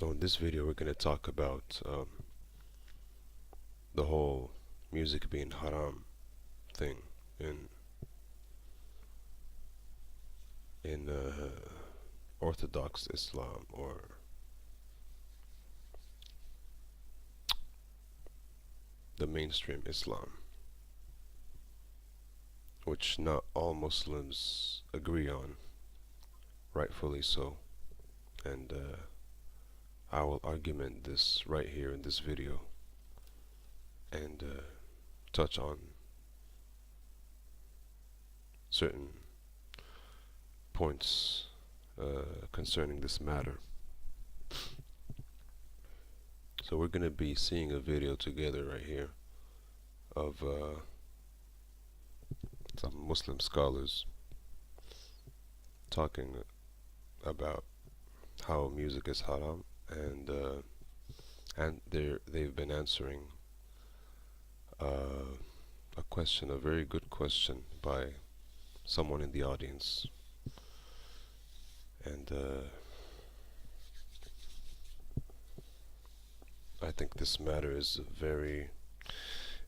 So in this video, we're going to talk about the whole music being haram thing in Orthodox Islam, or the mainstream Islam, which not all Muslims agree on, rightfully so. And I will argument this right here in this video and touch on certain points concerning this matter. So we're going to be seeing a video together right here of some Muslim scholars talking about how music is haram, and they've been answering a question, a very good question by someone in the audience. And I think this matter is a very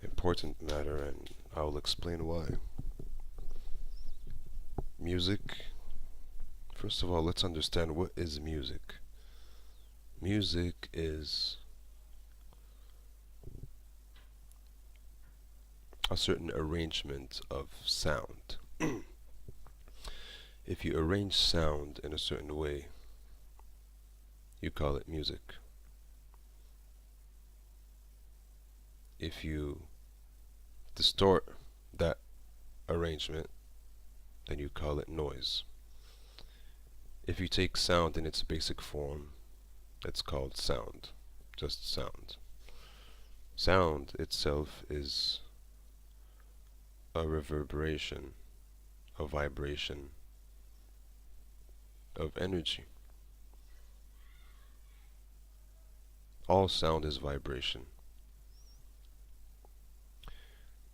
important matter, and I will explain why. Music, first of all, let's understand what is music. Music is a certain arrangement of sound. If you arrange sound in a certain way, you call it music. If you distort that arrangement, then you call it noise. If you take sound in its basic form, it's called sound, just sound. Sound itself is a reverberation, a vibration of energy. All sound is vibration.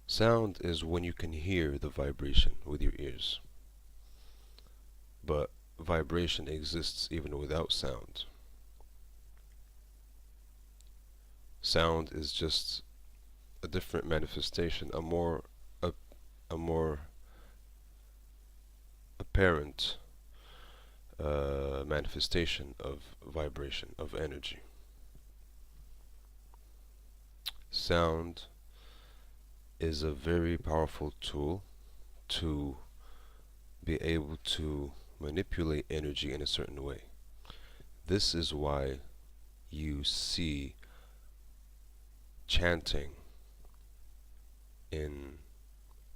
Sound is when you can hear the vibration with your ears. But vibration exists even without sound. Sound is just a different manifestation, a more apparent manifestation of vibration, of energy. Sound is a very powerful tool to be able to manipulate energy in a certain way. This is why you see chanting in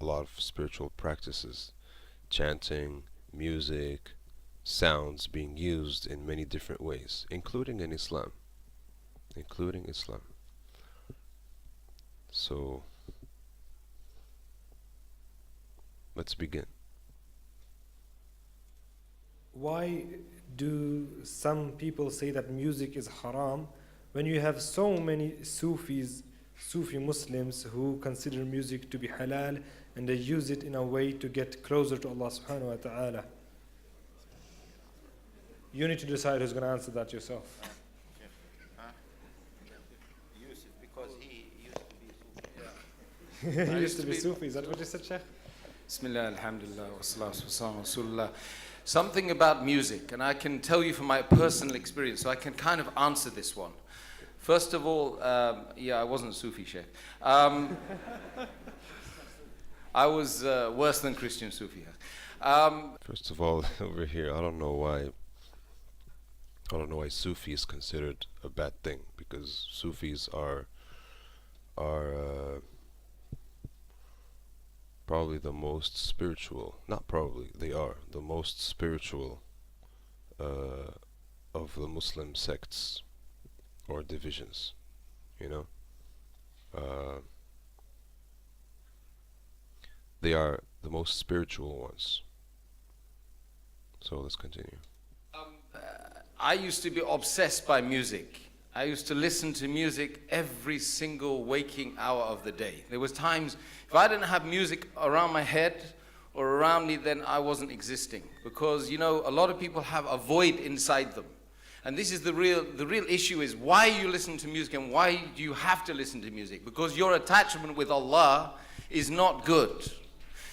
a lot of spiritual practices. Chanting, music, sounds being used in many different ways, including in Islam. Including Islam. So let's begin. Why do some people say that music is haram when you have so many Sufi Muslims who consider music to be halal, and they use it in a way to get closer to Allah subhanahu wa ta'ala? You need to decide who's going to answer that yourself. Yusuf, because he used to be Sufi. He used to be Sufi, is that what you said, Sheikh? Bismillah, alhamdulillah, wa salatu wa salam, Rasulullah. Something about music, and I can tell you from my personal experience, so I can kind of answer this one. First of all, yeah, I wasn't Sufi, Sheikh. I was worse than Christian Sufi. First of all, over here, I don't know why Sufi is considered a bad thing, because Sufis are probably the most spiritual, not probably, they are the most spiritual of the Muslim sects or divisions, you know. They are the most spiritual ones. So let's continue. I used to be obsessed by music. I used to listen to music every single waking hour of the day. There was times, if I didn't have music around my head or around me, then I wasn't existing. Because, you know, a lot of people have a void inside them. And this is the real issue is why you listen to music and why do you have to listen to music? Because your attachment with Allah is not good.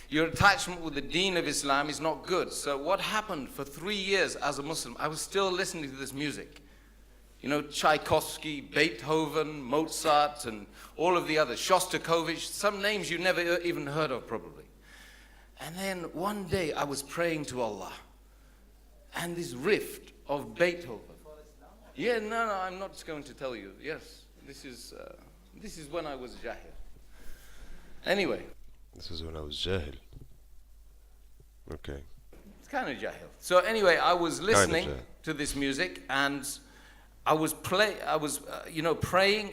Your attachment with the deen of Islam is not good. So what happened for 3 years as a Muslim, I was still listening to this music. You know, Tchaikovsky, Beethoven, Mozart, and all of the others, Shostakovich, some names you never even heard of probably. And then one day I was praying to Allah, and this rift of Beethoven. Yeah, no, I'm not going to tell you. Yes, this is when I was Jahil. Anyway. This is when I was Jahil. Okay. It's kind of Jahil. So anyway, I was listening to this music, and I was praying,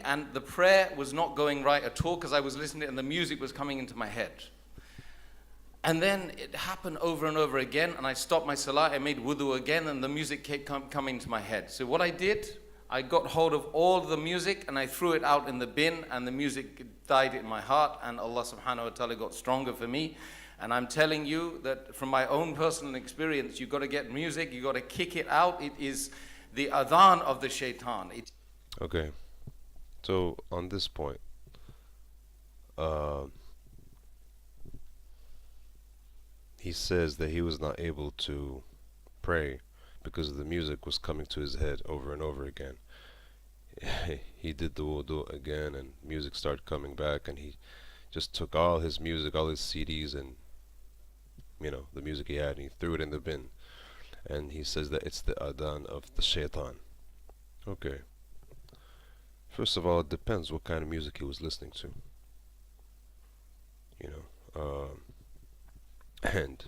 and the prayer was not going right at all because I was listening, and the music was coming into my head. And then it happened over and over again, and I stopped my salah, I made wudu again, and the music kept coming to my head. So what I did, I got hold of all the music, and I threw it out in the bin, and the music died in my heart, and Allah subhanahu wa ta'ala got stronger for me. And I'm telling you that from my own personal experience, you've got to get music, you've got to kick it out. It is the adhan of the shaitan. Okay. So on this point, he says that he was not able to pray because the music was coming to his head over and over again. He did the wudu again, and music started coming back, and he just took all his music, all his CDs, and the music he had, and he threw it in the bin. And he says that it's the adhan of the shaitan. Okay. First of all, it depends what kind of music he was listening to. And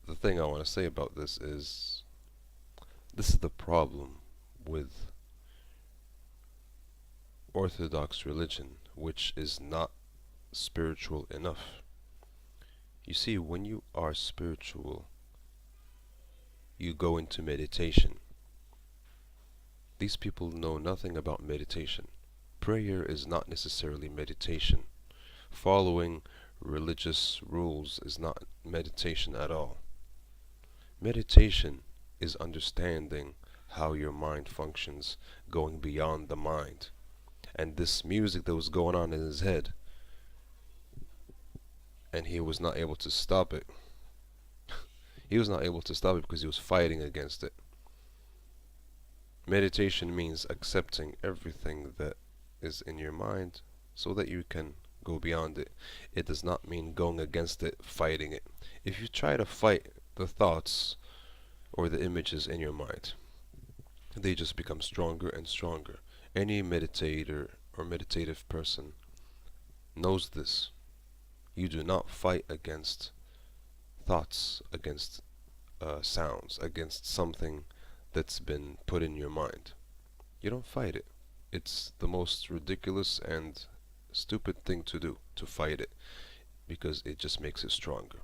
the thing I want to say about this is the problem with Orthodox religion, which is not spiritual enough. You see, when you are spiritual, you go into meditation. These people know nothing about meditation. Prayer is not necessarily meditation. Following religious rules is not meditation at all. Meditation is understanding how your mind functions, going beyond the mind. And this music that was going on in his head, and he was not able to stop it. He was not able to stop it because he was fighting against it. Meditation means accepting everything that is in your mind so that you can go beyond it. It does not mean going against it, fighting it. If you try to fight the thoughts or the images in your mind, they just become stronger and stronger. Any meditator or meditative person knows this. You do not fight against thoughts, against sounds, against something that's been put in your mind. You don't fight it. It's the most ridiculous and stupid thing to do, to fight it, because it just makes it stronger.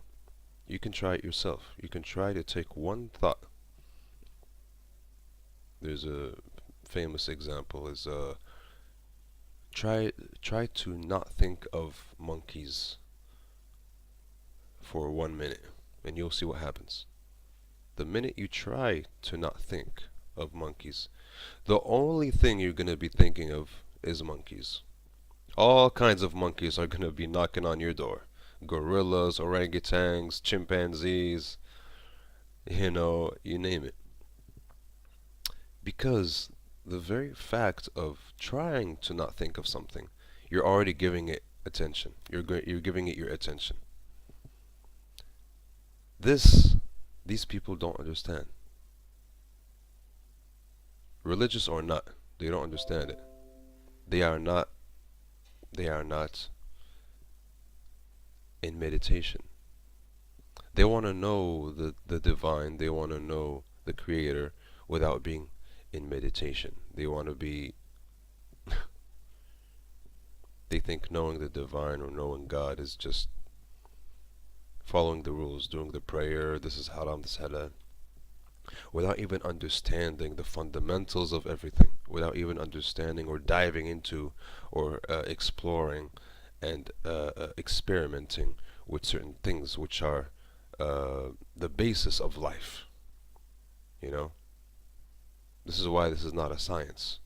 You can try it yourself. You can try to take one thought. There's a famous example is try to not think of monkeys for 1 minute, and you'll see what happens. The minute you try to not think of monkeys, the only thing you're going to be thinking of is monkeys. All kinds of monkeys are going to be knocking on your door. Gorillas, orangutans, chimpanzees, you name it. Because the very fact of trying to not think of something, you're already giving it attention. You're giving it your attention. These people don't understand. Religious or not, they don't understand it. They are not in meditation. They want to know the divine, they want to know the creator without being in meditation. They want to be they think knowing the divine or knowing God is just following the rules, doing the prayer, this is haram, this is halal, without even understanding the fundamentals of everything, without even understanding or diving into or exploring and experimenting with certain things which are the basis of life. This is why this is not a science.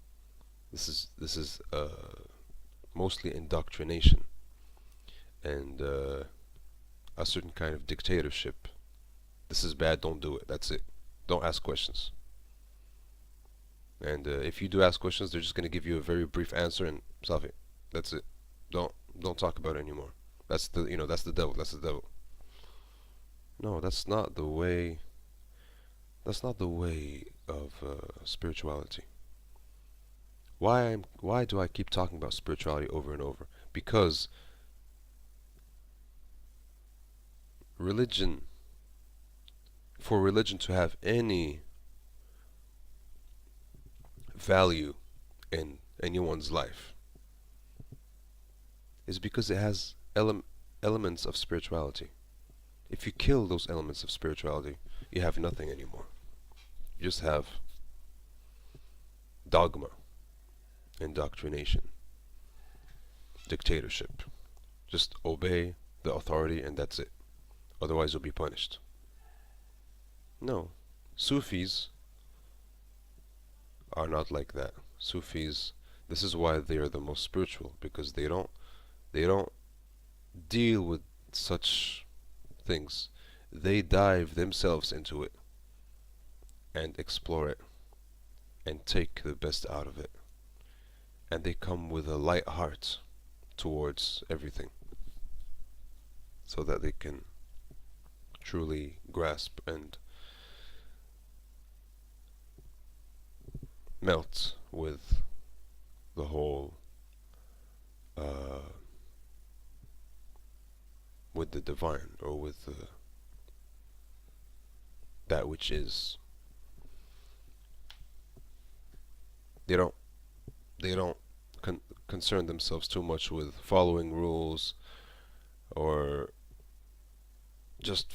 This is mostly indoctrination and a certain kind of dictatorship. This is bad, don't do it. That's it. Don't ask questions. And if you do ask questions, they're just going to give you a very brief answer and Safi. That's it. Don't talk about it anymore. That's the that's the devil. That's the devil. No, that's not the way. That's not the way of spirituality. Why do I keep talking about spirituality over and over? Because religion, for religion to have any value in anyone's life, is because it has elements of spirituality. If you kill those elements of spirituality, you have nothing anymore. You just have dogma, indoctrination, dictatorship. Just obey the authority and that's it. Otherwise you'll be punished. No. Sufis are not like that. Sufis, this is why they are the most spiritual, because they don't deal with such things. They dive themselves into it and explore it and take the best out of it. And they come with a light heart towards everything so that they can truly grasp and melt with the whole with the divine, or with that which is. They don't concern themselves too much with following rules, or just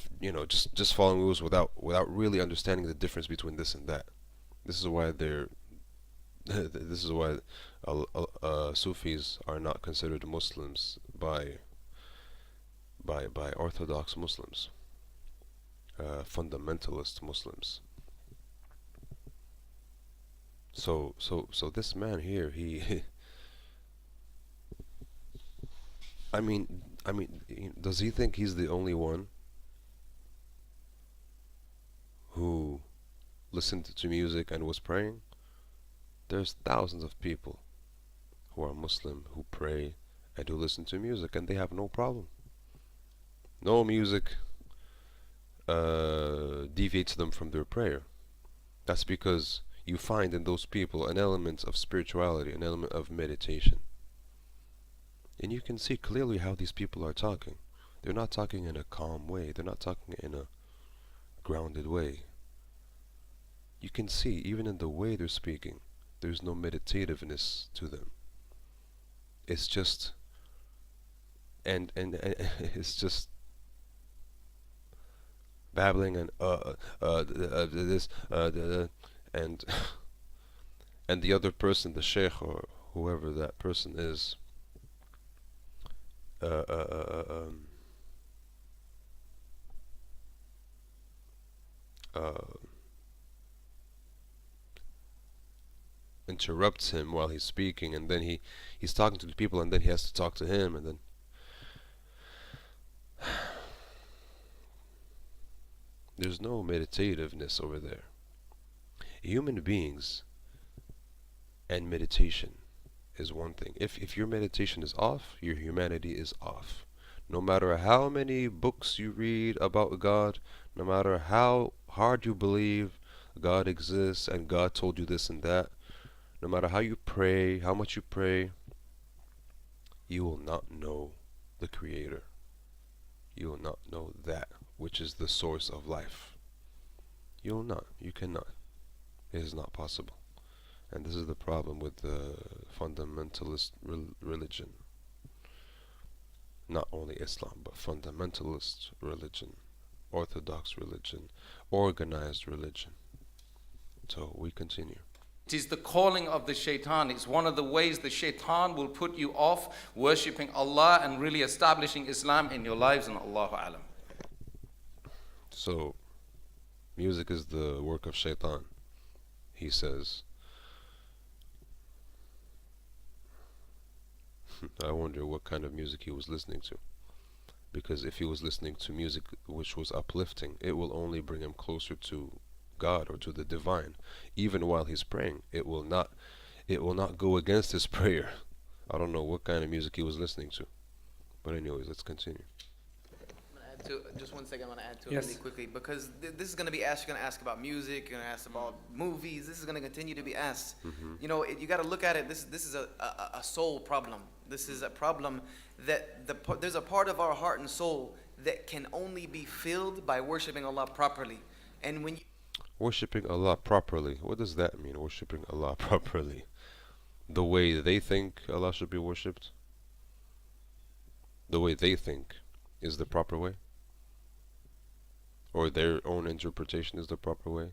just following rules without really understanding the difference between this and that. This is why they're this is why Sufis are not considered Muslims by Orthodox Muslims, fundamentalist Muslims. So this man here, he I mean, does he think he's the only one who listened to music and was praying? There's thousands of people who are Muslim, who pray and who listen to music, and they have no problem. No music deviates them from their prayer. That's because you find in those people an element of spirituality, an element of meditation. And you can see clearly how these people are talking. They're not talking in a calm way. They're not talking in a grounded way. You can see, even in the way they're speaking, there's no meditativeness to them. It's just, and it's just babbling and this and and the other person, the sheikh or whoever that person is, interrupts him while he's speaking, and then he's talking to the people, and then he has to talk to him, and then there's no meditativeness over there. Human beings and meditation is one thing. If your meditation is off, your humanity is off. No matter how many books you read about God, no matter how hard you believe God exists and God told you this and that, no matter how you pray, how much you pray, you will not know the Creator. You will not know that which is the source of life. You will not. You cannot. It is not possible. And this is the problem with the fundamentalist religion. Not only Islam, but fundamentalist religion, Orthodox religion, organized religion. So we continue. It is the calling of the shaitan. It's one of the ways the shaitan will put you off worshipping Allah and really establishing Islam in your lives, and Allahu Alam. So music is the work of shaitan. he says, I wonder what kind of music he was listening to. Because if he was listening to music which was uplifting, it will only bring him closer to God or to the divine. Even while he's praying, it will not go against his prayer. I don't know what kind of music he was listening to. But anyways, let's continue. Just 1 second, I want to add to it Yes. really quickly because this is going to be asked. You're going to ask about music. You're going to ask about movies. This is going to continue to be asked. You know, you got to look at it. This is a soul problem. This is a problem that there's a part of our heart and soul that can only be filled by worshiping Allah properly. And when you Worshipping Allah properly. What does that mean, worshipping Allah properly? The way they think Allah should be worshipped? The way they think is the proper way? Or their own interpretation is the proper way?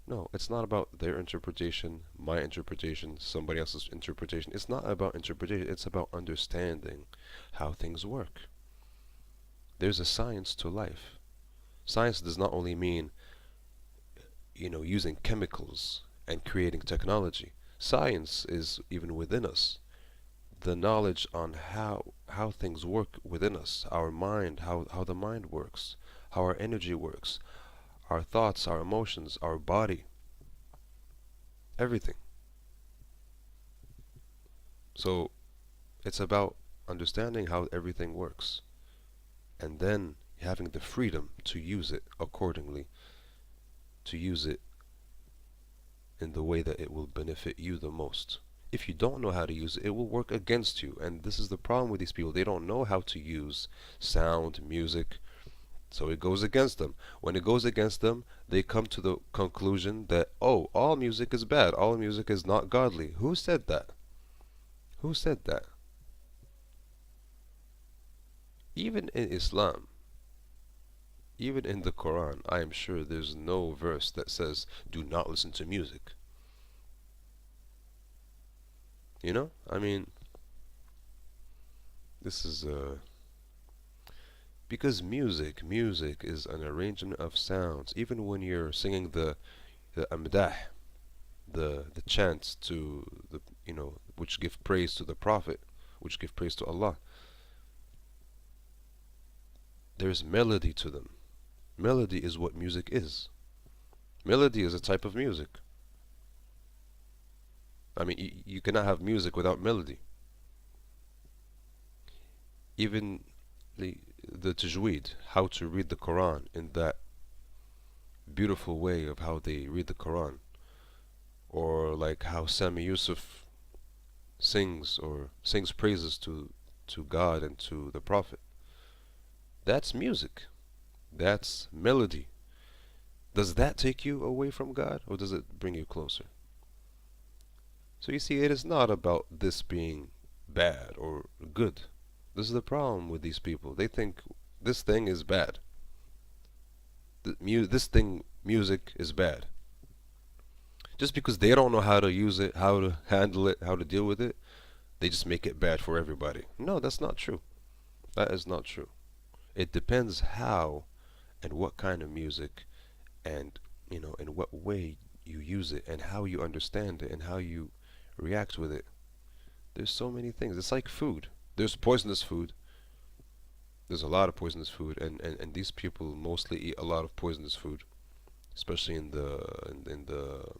No, it's not about their interpretation, my interpretation, somebody else's interpretation. It's not about interpretation, it's about understanding how things work. There's a science to life. Science does not only mean, using chemicals and creating technology. Science is even within us. The knowledge on how things work within us, our mind, how the mind works, how our energy works, our thoughts, our emotions, our body, everything. So it's about understanding how everything works and then having the freedom to use it accordingly, to use it in the way that it will benefit you the most. If you don't know how to use it, it will work against you. And this is the problem with these people. They don't know how to use sound, music, so it goes against them. When it goes against them, they come to the conclusion that, oh, all music is bad. All music is not godly. Who said that? Who said that? Even in Islam, even in the Quran, I am sure there's no verse that says, do not listen to music. I mean, this is because music is an arrangement of sounds. Even when you're singing the amdah, the chants to the which give praise to the Prophet, which give praise to Allah, there's melody to them. Melody is what music is. Melody is a type of music. I mean, you cannot have music without melody. Even the tajweed, how to read the Quran in that beautiful way of how they read the Quran, or like how Sami Yusuf sings praises to God and to the Prophet. That's music. That's melody. Does that take you away from God, or does it bring you closer? So you see, it is not about this being bad or good. This is the problem with these people. They think this thing is bad. Music is bad. Just because they don't know how to use it, how to handle it, how to deal with it, they just make it bad for everybody. No, that's not true. That is not true. It depends how and what kind of music and, in what way you use it and how you understand it and how you react with it. There's so many things. It's like food. There's poisonous food. There's a lot of poisonous food, and these people mostly eat a lot of poisonous food, especially in the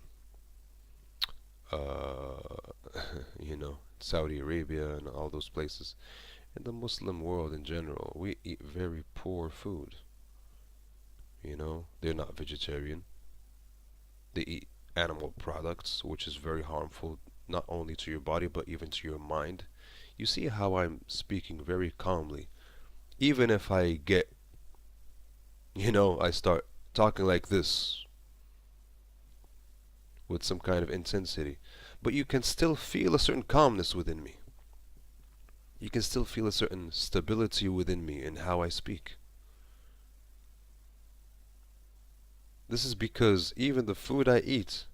Saudi Arabia and all those places. In the Muslim world in general, we eat very poor food. They're not vegetarian. They eat animal products, which is very harmful not only to your body but even to your mind. You see how I'm speaking very calmly. Even if I get, I start talking like this with some kind of intensity, but you can still feel a certain calmness within me. You can still feel a certain stability within me in how I speak. This is because even the food I eat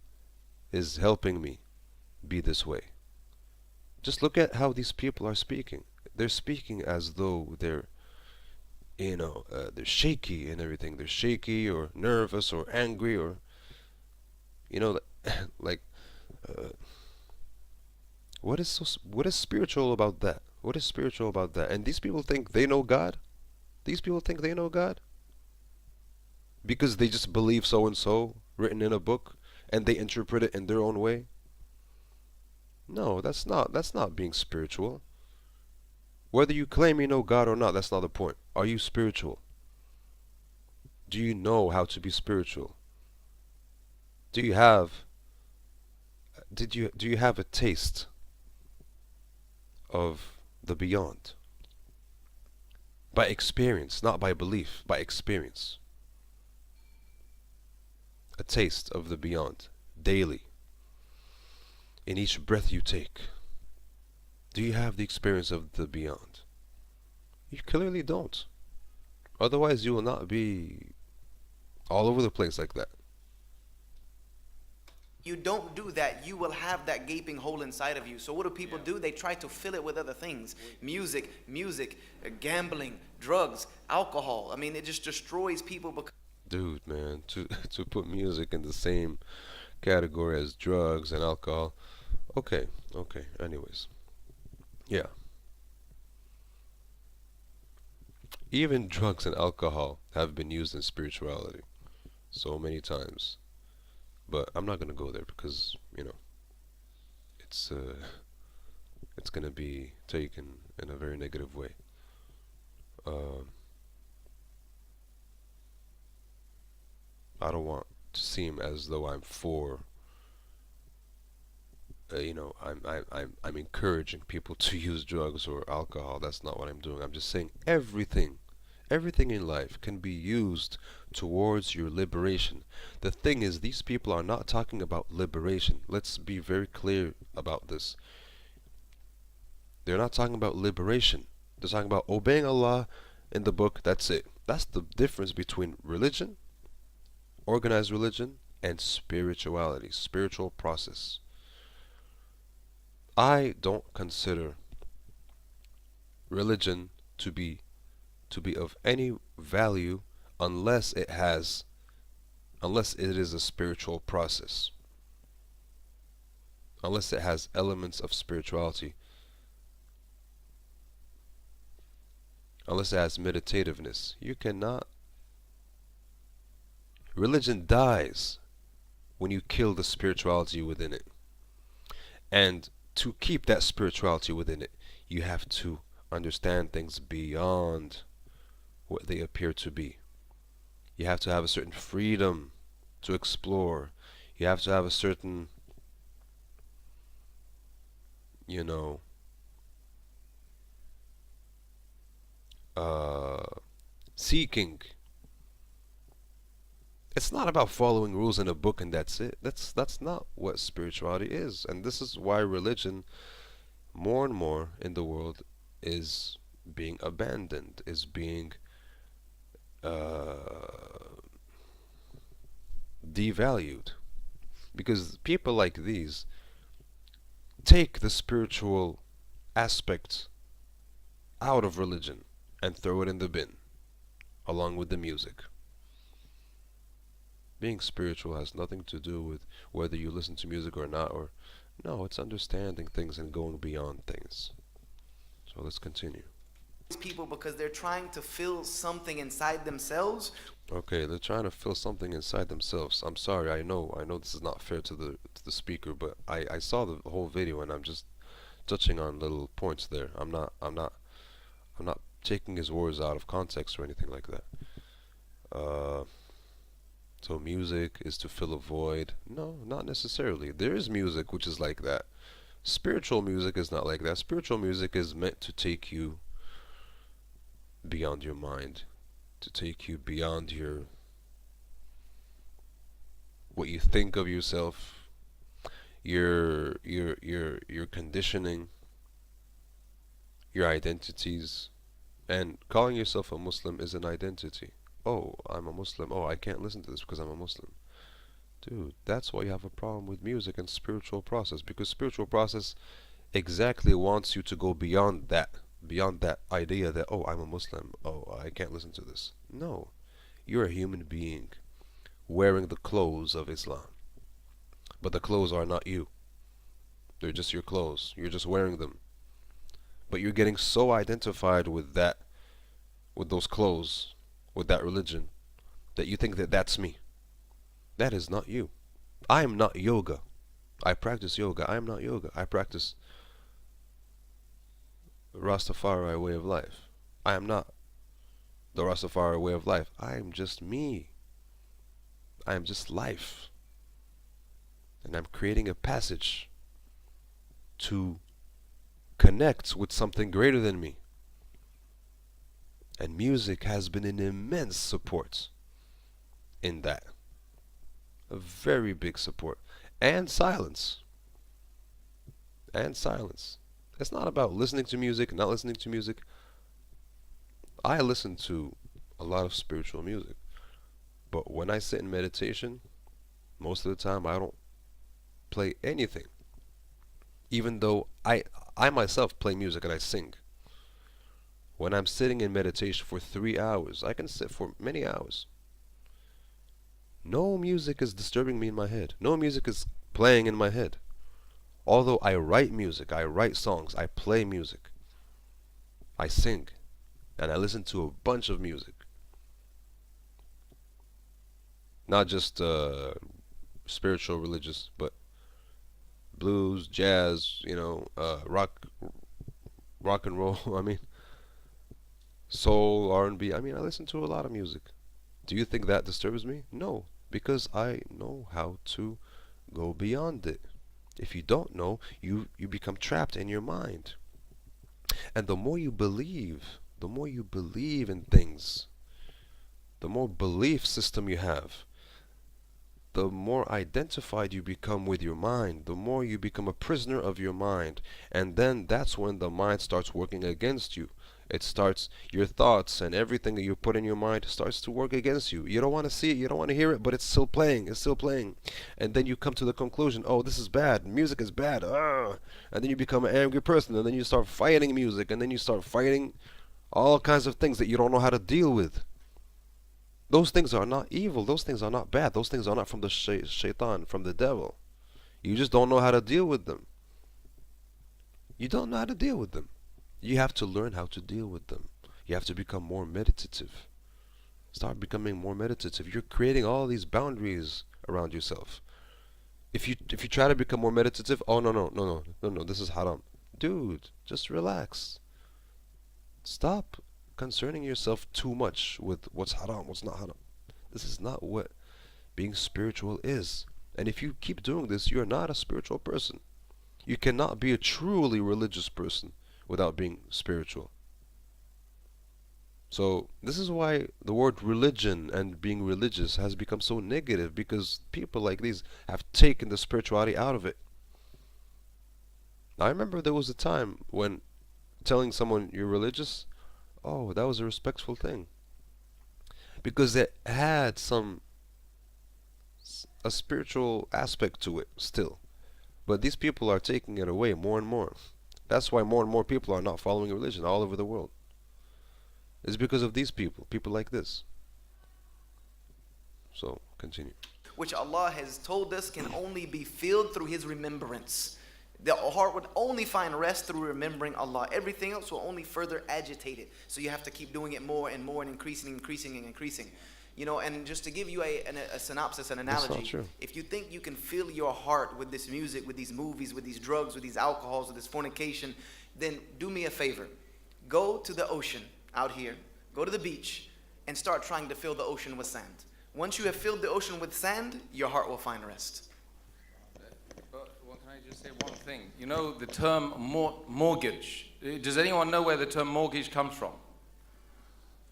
is helping me be this way. Just look at how these people are speaking. They're speaking as though they're shaky and everything. They're shaky or nervous or angry or You know, like, uh, what is spiritual about that? What is spiritual about that? And these people think they know God. These people think they know God because they just believe so and so written in a book and they interpret it in their own way. No, that's not being spiritual. Whether you claim you know God or not, that's not the point. Are you spiritual? Do you know how to be spiritual? Do you have do you have a taste of the beyond? By experience, not by belief, by experience. A taste of the beyond daily in each breath you take. Do you have the experience of the beyond? You clearly don't. Otherwise, you will not be all over the place like that. You don't do that, you will have that gaping hole inside of you. So what do people do? They try to fill it with other things. Music, gambling, drugs, alcohol. I mean, it just destroys people because Dude, man, to to put music in the same category as drugs and alcohol. Okay, okay. Anyways, yeah. Even drugs and alcohol have been used in spirituality so many times. But I'm not gonna go there because, it's it's gonna be taken in a very negative way. Um, I don't want to seem as though I'm for, I'm encouraging people to use drugs or alcohol. That's not what I'm doing. I'm just saying everything in life can be used towards your liberation. The thing is, these people are not talking about liberation. Let's be very clear about this. They're not talking about liberation. They're talking about obeying Allah in the book. That's it. That's the difference between religion, organized religion, and spirituality, spiritual process. I don't consider religion to be of any value unless unless it is a spiritual process, unless it has elements of spirituality, unless it has meditativeness. You cannot. Religion dies when you kill the spirituality within it. And to keep that spirituality within it, you have to understand things beyond what they appear to be. You have to have a certain freedom to explore. You have to have a certain, you know, seeking. It's not about following rules in a book and that's it. That's not what spirituality is. And this is why religion more and more in the world is being abandoned, is being devalued. Because people like these take the spiritual aspect out of religion and throw it in the bin along with the music. Being spiritual has nothing to do with whether you listen to music or not, or no, it's understanding things and going beyond things. So let's continue. people because they're trying to fill something inside themselves. Okay, they're trying to fill something inside themselves. I'm sorry, I know this is not fair to the speaker, but I saw the whole video and I'm just touching on little points there. I'm not taking his words out of context or anything like that. Uh, so music is to fill a void. No, not necessarily. There is music which is like that. Spiritual music is not like that. Spiritual music is meant to take you beyond your mind, to take you beyond your what you think of yourself, your conditioning, your identities. And calling yourself a Muslim is an identity. Oh, I'm a Muslim. Oh, I can't listen to this because I'm a Muslim. Dude, that's why you have a problem with music and spiritual process, because spiritual process exactly wants you to go beyond that idea that, oh, I'm a Muslim, oh, I can't listen to this. No, you're a human being wearing the clothes of Islam. but the clothes are not you. They're just your clothes. You're just wearing them. But you're getting so identified with that, with those clothes, with that religion, that you think that that's me. That is not you. I am not yoga. I practice yoga. I am not yoga. I practice Rastafari way of life. I am not the Rastafari way of life. I am just me. I am just life. And I'm creating a passage to connect with something greater than me. And music has been an immense support in that. A very big support. And silence. And silence. It's not about listening to music, not listening to music. I listen to a lot of spiritual music. But when I sit in meditation, most of the time I don't play anything. Even though I myself play music and I sing. When I'm sitting in meditation for 3 hours, I can sit for many hours. No music is disturbing me in my head. No music is playing in my head. Although I write music, I write songs, I play music, I sing, and I listen to a bunch of music. Not just spiritual, religious, but blues, jazz, rock and roll. I mean, soul, R&B. I mean, I listen to a lot of music. Do you think that disturbs me? No, because I know how to go beyond it. If you don't know, you become trapped in your mind. And the more you believe in things, the more belief system you have, the more identified you become with your mind, the more you become a prisoner of your mind. And then that's when the mind starts working against you. It starts, your thoughts and everything that you put in your mind starts to work against you. You don't want to see it, you don't want to hear it, but it's still playing, it's still playing. And then you come to the conclusion, oh, this is bad, music is bad, and then you become an angry person, and then you start fighting music, and then you start fighting all kinds of things that you don't know how to deal with. Those things are not evil, those things are not bad, those things are not from the shaitan, from the devil. You just don't know how to deal with them. You don't know how to deal with them. You have to learn how to deal with them. You have to become more meditative. Start becoming more meditative. You're creating all these boundaries around yourself. If you try to become more meditative, oh no, this is haram. Dude, just relax. Stop concerning yourself too much with what's haram, what's not haram. This is not what being spiritual is. And if you keep doing this, you're not a spiritual person. You cannot be a truly religious person without being spiritual. So this is why the word religion and being religious has become so negative, because people like these have taken the spirituality out of it. I remember there was a time when telling someone you're religious, oh, that was a respectful thing, because it had a spiritual aspect to it still. But these people are taking it away more and more. That's why more and more people are not following religion all over the world. It's because of these people like this. So, continue. Which Allah has told us can only be filled through His remembrance. The heart would only find rest through remembering Allah. Everything else will only further agitate it. So you have to keep doing it more and more and increasing. And just to give you a synopsis, an analogy, if you think you can fill your heart with this music, with these movies, with these drugs, with these alcohols, with this fornication, then do me a favor. Go to the ocean out here, go to the beach, and start trying to fill the ocean with sand. Once you have filled the ocean with sand, your heart will find rest. Well, can I just say one thing? You know the term mortgage. Does anyone know where the term mortgage comes from?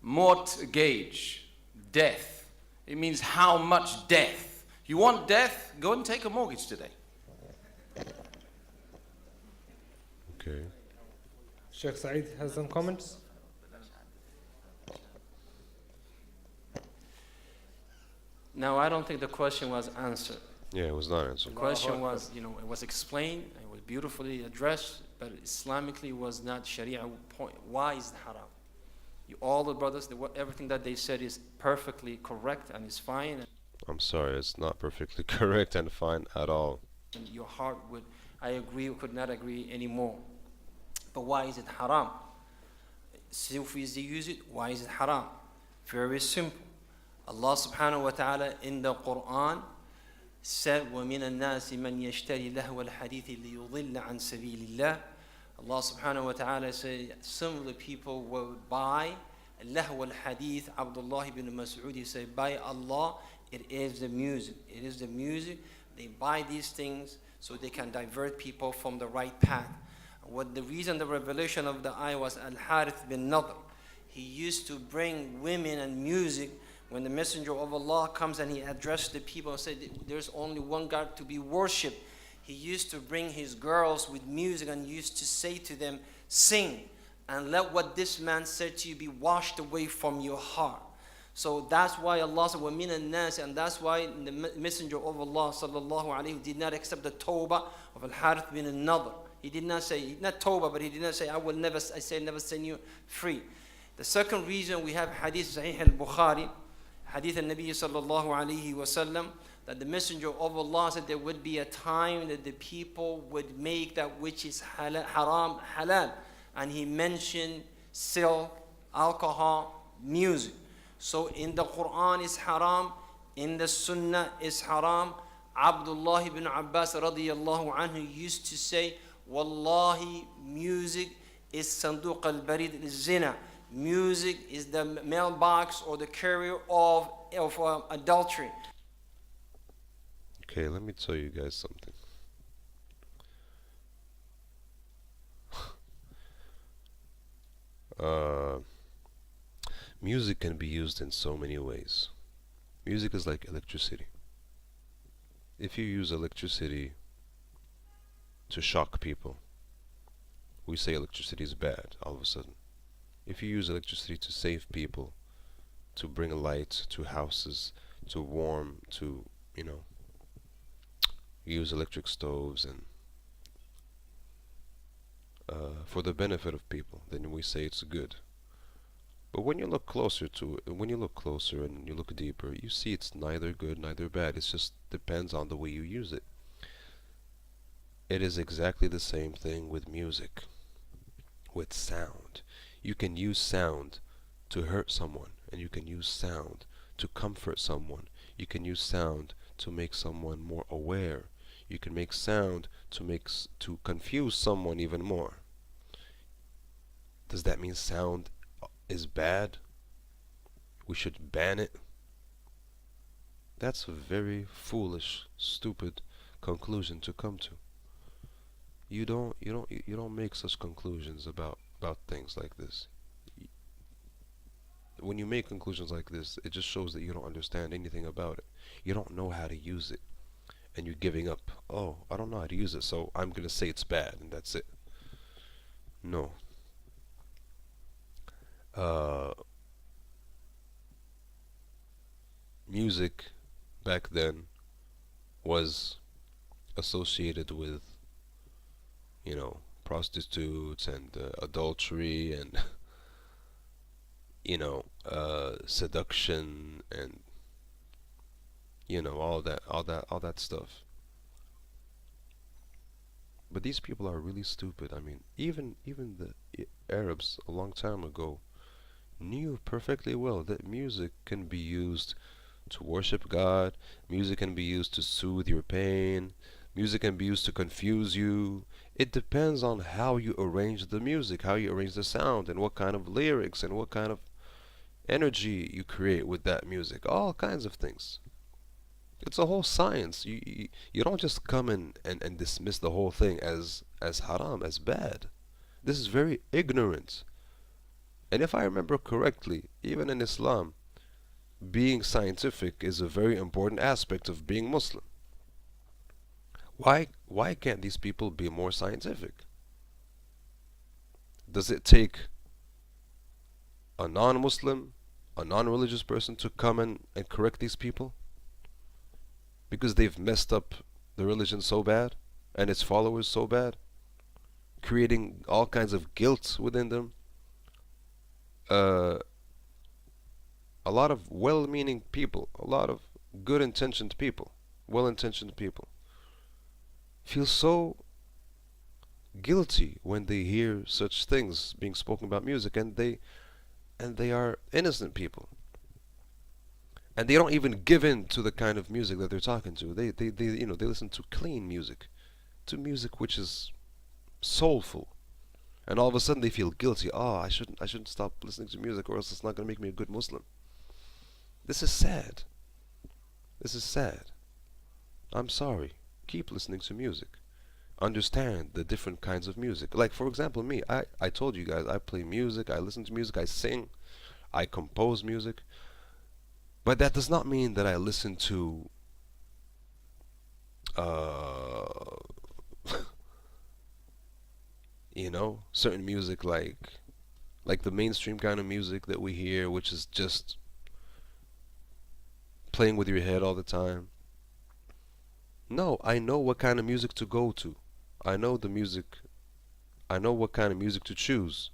Mortgage, death. It means how much death. You want death? Go and take a mortgage today. Okay. Sheikh Saeed has some comments. No, I don't think the question was answered. Yeah, it was not answered. The question was, it was explained, it was beautifully addressed, but Islamically was not Sharia point. Why is it haram? All the brothers, everything that they said is perfectly correct and is fine. I'm sorry, it's not perfectly correct and fine at all. And your heart would, I agree or could not agree anymore. But why is it haram? Sufis, they use it. Why is it haram? Very simple. Allah subhanahu wa ta'ala in the Quran said, وَمِنَ النَّاسِ مَنْ يَشْتَرِي لَهْوَ الْحَدِيثِ لِيُضِلَّ عَنْ سَبِيلِ اللَّهِ. Allah subhanahu wa ta'ala said, some of the people will buy لَهْوَ الْحَدِيث. Abdullah ibn Mas'ud, he said, by Allah, it is the music. It is the music. They buy these things so they can divert people from the right path. What the reason the revelation of the ayah was Al-Harith bin Nadr. He used to bring women and music when the messenger of Allah comes and he addressed the people and said there's only one God to be worshipped. He used to bring his girls with music and used to say to them, sing and let what this man said to you be washed away from your heart. So that's why Allah said, وَمِنَ النَّاسِ, and that's why the messenger of Allah sallallahu alayhi did not accept the tawbah of Al-Harith bin Nadr. He did not say, not tawbah, but he did not say, I never send you free. The second reason we have hadith Sahih al-Bukhari, hadith al-Nabi sallallahu alayhi wasallam, that the messenger of Allah said there would be a time that the people would make that which is haram halal. And he mentioned silk, alcohol, music. So in the Quran is haram, in the Sunnah is haram. Abdullah ibn Abbas radiyallahu anhu used to say, Wallahi, music is sanduq al-barid al-zina. Music is the mailbox or the carrier of adultery. Okay, let me tell you guys something. Music can be used in so many ways. Music is like electricity. If you use electricity to shock people, we say electricity is bad all of a sudden. If you use electricity to save people, to bring light to houses, to warm, to, use electric stoves and for the benefit of people, then we say it's good. But when you look closer to it, when you look closer and you look deeper, you see it's neither good, neither bad. It just depends on the way you use it. It is exactly the same thing with music, with sound. You can use sound to hurt someone, and you can use sound to comfort someone. You can use sound to make someone more aware. You can make sound to confuse someone even more. Does that mean sound is bad? We should ban it? That's a very foolish, stupid conclusion to come to. You don't make such conclusions about things like this. When you make conclusions like this, it just shows that you don't understand anything about it. You don't know how to use it, and you're giving up. Oh, I don't know how to use it, so I'm gonna say it's bad, and that's it. No. Music back then was associated with, prostitutes and adultery and seduction and all that stuff. But these people are really stupid. I mean, even the Arabs a long time ago knew perfectly well that music can be used to worship God. Music can be used to soothe your pain. Music can be used to confuse you. It depends on how you arrange the music, how you arrange the sound, and what kind of lyrics and what kind of energy you create with that music. All kinds of things. It's a whole science. You don't just come in and dismiss the whole thing as haram, as bad. This is very ignorant. And if I remember correctly, even in Islam, being scientific is a very important aspect of being Muslim. Why can't these people be more scientific? Does it take a non-Muslim, a non-religious person to come in and correct these people? Because they've messed up the religion so bad and its followers so bad, creating all kinds of guilt within them. A lot of well-meaning people, a lot of good intentioned people, well intentioned people, feel so guilty when they hear such things being spoken about music, and they are innocent people, and they don't even give in to the kind of music that they're talking to. They they listen to clean music, to music which is soulful, and all of a sudden they feel guilty. Oh, I shouldn't stop listening to music, or else it's not going to make me a good Muslim. This is sad. This is sad. I'm sorry. Keep listening to music. Understand the different kinds of music. Like, for example, me, I told you guys, I play music, I listen to music, I sing, I compose music. But that does not mean that I listen to uh certain music, like the mainstream kind of music that we hear, which is just playing with your head all the time. No, I know what kind of music to go to. I know the music. I know what kind of music to choose.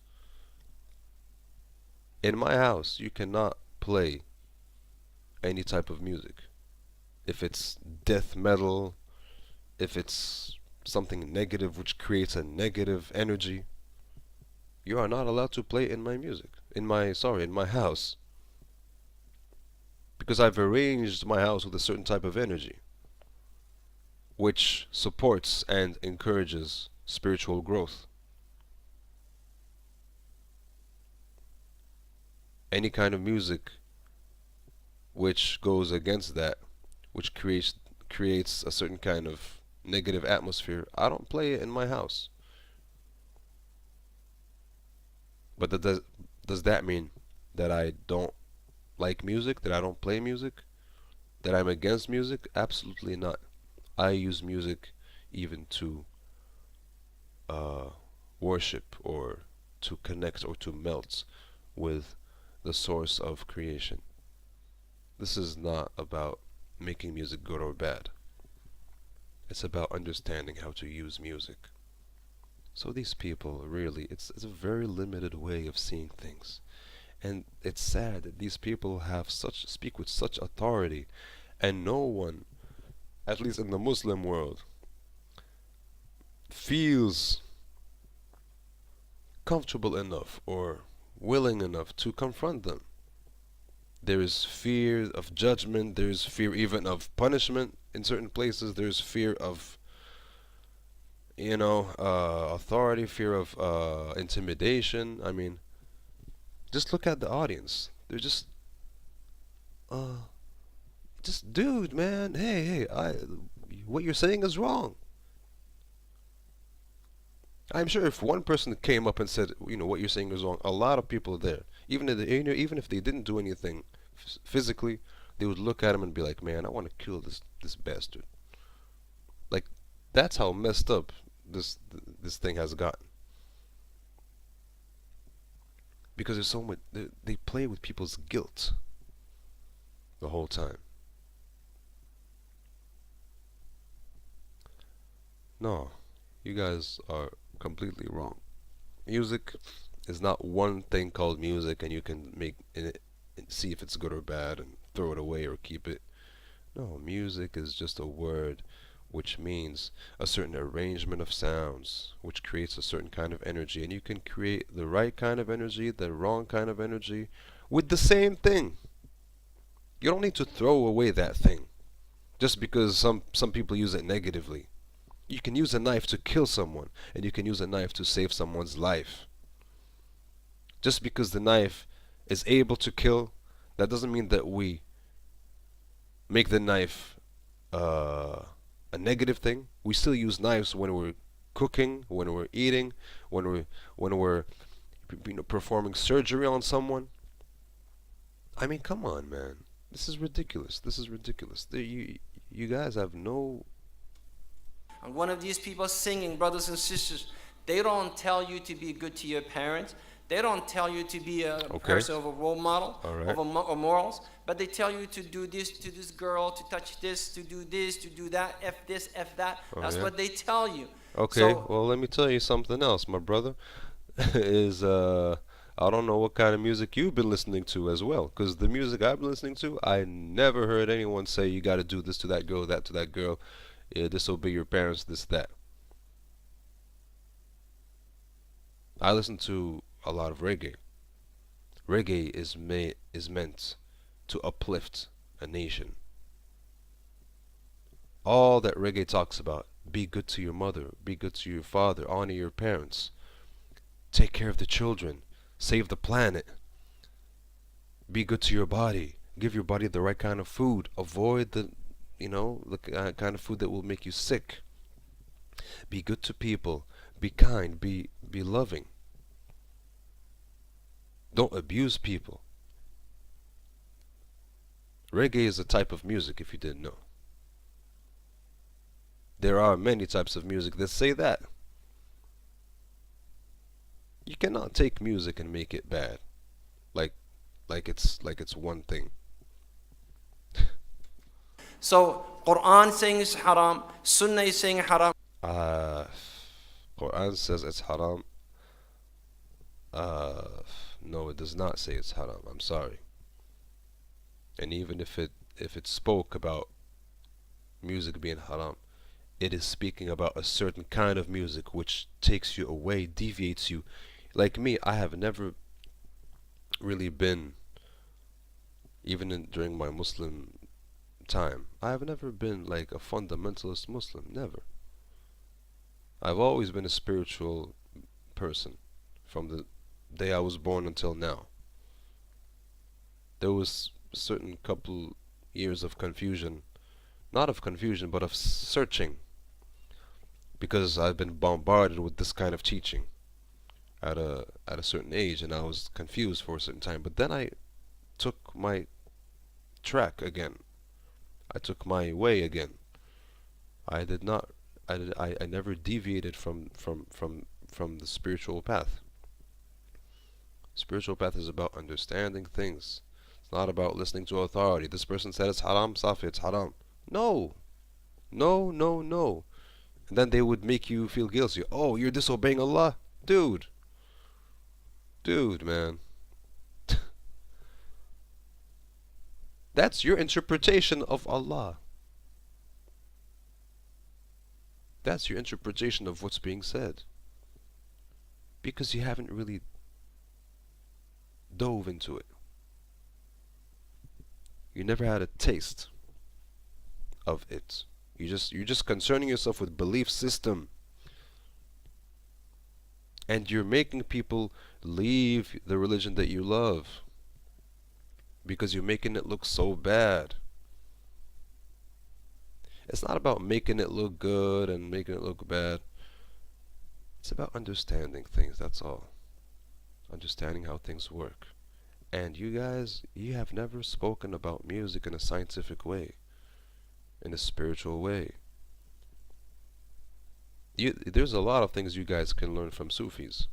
In my house, you cannot play any type of music. If it's death metal, if it's something negative which creates a negative energy, you are not allowed to play in my music. In my house. Because I've arranged my house with a certain type of energy which supports and encourages spiritual growth. Any kind of music which goes against that, which creates a certain kind of negative atmosphere, I don't play it in my house. But does that mean that I don't like music, that I don't play music, that I'm against music? Absolutely not. I use music even to worship, or to connect, or to melt with the source of creation. This is not about making music good or bad. It's about understanding how to use music. So these people, really, it's a very limited way of seeing things. And it's sad that these people speak with such authority, and no one, at least in the Muslim world, feels comfortable enough or willing enough to confront them. There is fear of judgment, there is fear even of punishment in certain places, there is fear of, authority, fear of intimidation. I mean, just look at the audience. They're just dude, man. Hey, what you're saying is wrong. I'm sure if one person came up and said, what you're saying is wrong, a lot of people there, even if they didn't do anything physically, they would look at him and be like, man, I want to kill this bastard. Like, that's how messed up this thing has gotten. Because there's so much, they play with people's guilt the whole time. No, you guys are completely wrong. Music is not one thing called music, and you can see if it's good or bad and throw it away or keep it. No, music is just a word which means a certain arrangement of sounds which creates a certain kind of energy, and you can create the right kind of energy, the wrong kind of energy with the same thing. You don't need to throw away that thing just because some people use it negatively. You can use a knife to kill someone, and you can use a knife to save someone's life. Just because the knife is able to kill, that doesn't mean that we make the knife a negative thing. We still use knives when we're cooking, when we're eating, when we're performing surgery on someone. I mean, come on, man. This is ridiculous. This is ridiculous. You guys have no. And one of these people singing, brothers and sisters, they don't tell you to be good to your parents. They don't tell you to be a person of a role model, of morals, but they tell you to do this to this girl, to touch this, to do that, F this, F that. That's what they tell you. Okay, well, let me tell you something else, my brother. is I don't know what kind of music you've been listening to as well, because the music I've been listening to, I never heard anyone say you got to do this to that girl, that to that girl, disobey your parents, this, that. I listen to a lot of reggae. Reggae is meant to uplift a nation. All that reggae talks about, be good to your mother, be good to your father, honor your parents, take care of the children, save the planet, be good to your body, give your body the right kind of food, avoid the kind of food that will make you sick. Be good to people, be kind, be loving. Don't abuse people. Reggae is a type of music, if you didn't know. There are many types of music that say that. You cannot take music and make it bad. Like it's one thing. So Quran saying it's haram, Sunnah is saying haram. Uh Quran says it's haram. No, it does not say it's haram. I'm sorry. And even if it spoke about music being haram, it is speaking about a certain kind of music which takes you away, deviates you. Like me, I have never really been, during my Muslim time, I have never been like a fundamentalist Muslim. Never. I've always been a spiritual person from the day I was born until now. There was a certain couple years of confusion, not of confusion, but of searching, because I've been bombarded with this kind of teaching at a certain age, and I was confused for a certain time. But then I took my track again. I took my way again. I did not. I never deviated from the spiritual path. Spiritual path is about understanding things. It's not about listening to authority. This person said it's haram, Safi, it's haram. No. No, no, no. And then they would make you feel guilty. Oh, you're disobeying Allah? Dude. Dude, man. That's your interpretation of Allah. That's your interpretation of what's being said. Because you haven't really dove into it. You never had a taste of it. You're just concerning yourself with belief system. And you're making people leave the religion that you love because you're making it look so bad. It's not about making it look good and making it look bad. It's about understanding things, that's all. Understanding how things work. And you guys, you have never spoken about music in a scientific way, in a spiritual way. There's a lot of things you guys can learn from Sufis.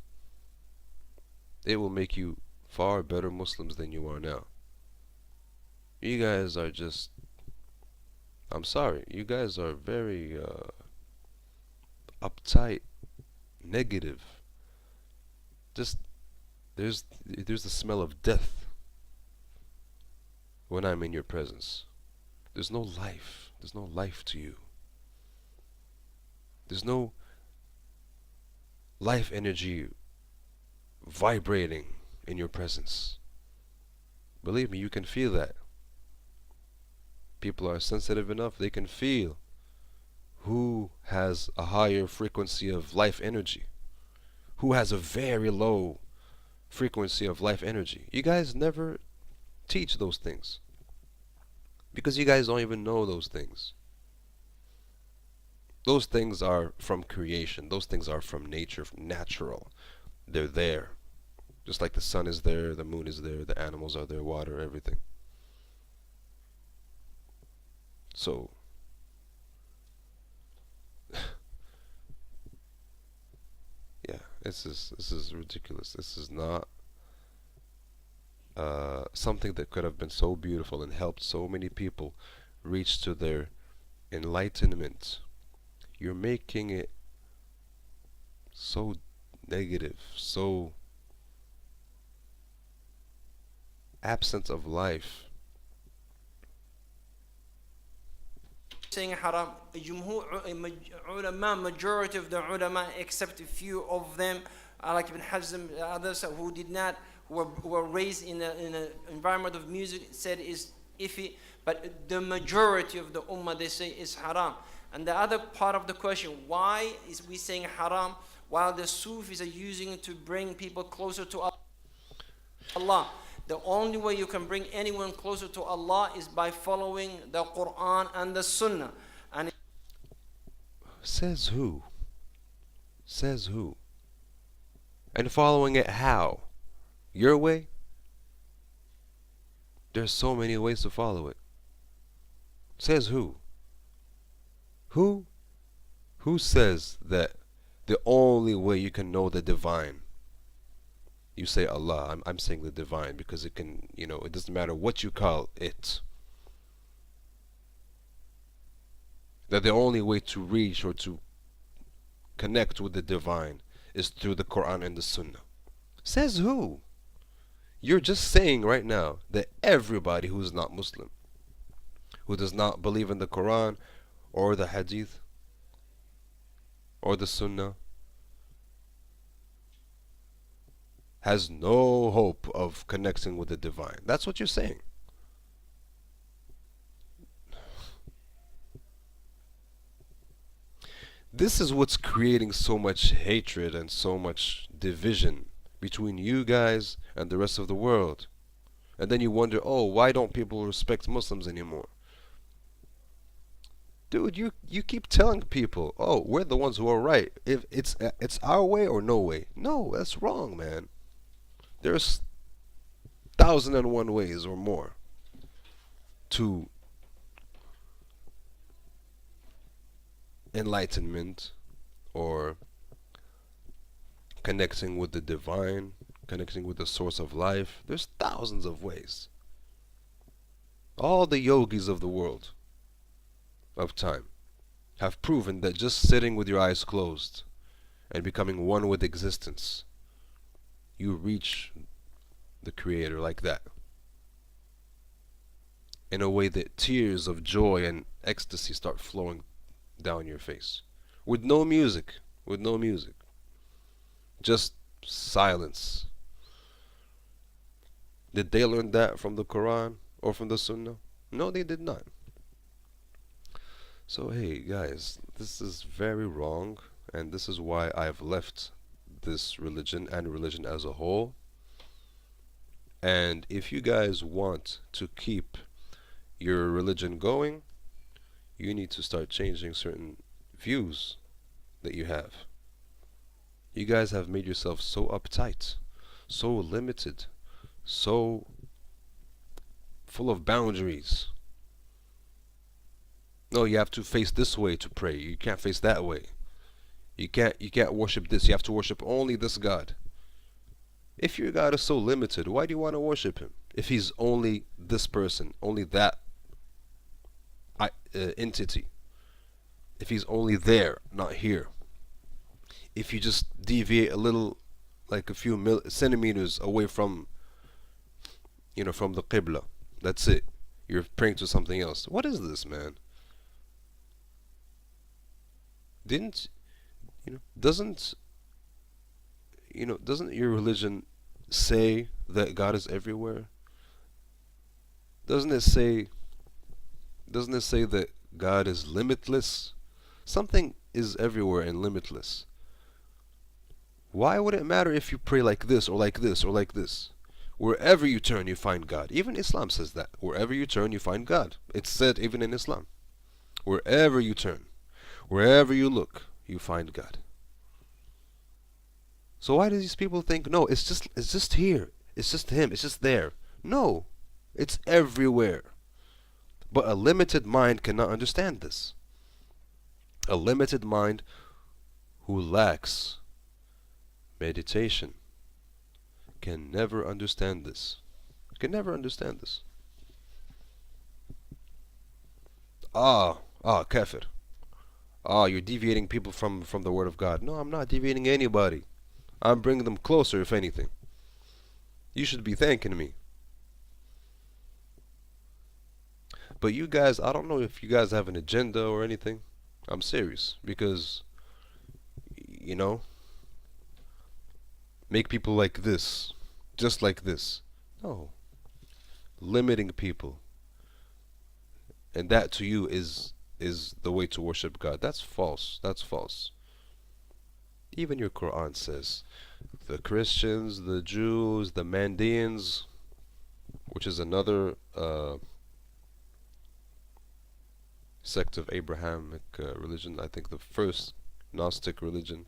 It will make you far better Muslims than you are now. You guys are just, I'm sorry, you guys are very uptight, negative. Just there's the smell of death when I'm in your presence. There's no life. There's no life to you. There's no life energy vibrating in your presence. Believe me, you can feel that. People are sensitive enough, they can feel who has a higher frequency of life energy, who has a very low frequency of life energy. You guys never teach those things because you guys don't even know those things. Those things are from creation. Those things are from nature, natural. They're there. Just like the sun is there, the moon is there, the animals are there, water, everything. So, yeah, this is ridiculous. This is not something that could have been so beautiful and helped so many people reach to their enlightenment. You're making it so negative, so absence of life. Saying haram, ulama, majority of the ulama, except a few of them, like Ibn Hazm, others who did not, who were raised in an environment of music, said is iffy, but the majority of the ummah, they say is haram. And the other part of the question, why is we saying haram while the Sufis are using it to bring people closer to Allah? The only way you can bring anyone closer to Allah is by following the Quran and the Sunnah. And Says who? Says who? And following it how? Your way? There's so many ways to follow it. Says who? Who? Who says that the only way you can know the divine? You say Allah, I'm saying the divine because it can, it doesn't matter what you call it. That the only way to reach or to connect with the divine is through the Quran and the Sunnah. Says who? You're just saying right now that everybody who is not Muslim, who does not believe in the Quran or the Hadith or the Sunnah, has no hope of connecting with the divine. That's what you're saying. This is what's creating so much hatred and so much division between you guys and the rest of the world. And then you wonder, oh, why don't people respect Muslims anymore? Dude, you keep telling people, oh, we're the ones who are right. If it's our way or no way. No, that's wrong, man. There's 1,001 ways or more to enlightenment or connecting with the divine, connecting with the source of life. There's thousands of ways. All the yogis of the world of time have proven that just sitting with your eyes closed and becoming one with existence, you reach the Creator like that, in a way that tears of joy and ecstasy start flowing down your face, with no music, just silence. Did they learn that from the Quran or from the Sunnah? No, they did not. So hey guys, this is very wrong, and this is why I've left this religion and religion as a whole. And if you guys want to keep your religion going, you need to start changing certain views that you have. You guys have made yourself so uptight, so limited, so full of boundaries. No, you have to face this way to pray. You can't face that way. You can't worship this. You have to worship only this God. If your God is so limited, why do you want to worship him? If he's only this person, only that entity. If he's only there, not here. If you just deviate a little, like a few centimeters away from, from the Qibla, that's it. You're praying to something else. What is this, man? Doesn't your religion say that God is everywhere? Doesn't it say that God is limitless? Something is everywhere and limitless. Why would it matter if you pray like this or like this or like this? Wherever you turn, you find God. Even Islam says that. Wherever you turn, you find God. It's said even in Islam. Wherever you turn, wherever you look, you find God. So why do these people think, no, it's just here, it's just him, it's just there? No, it's everywhere. But a limited mind cannot understand this. A limited mind who lacks meditation can never understand this. Can never understand this. Kafir. You're deviating people from the word of God. No, I'm not deviating anybody. I'm bringing them closer, if anything. You should be thanking me. But you guys, I don't know if you guys have an agenda or anything. I'm serious because, you know, make people like this, just like this. No, limiting people, and that to you is the way to worship God. That's false. That's false. Even your Quran says the Christians, the Jews, the Mandeans, which is another sect of Abrahamic religion, I think the first Gnostic religion,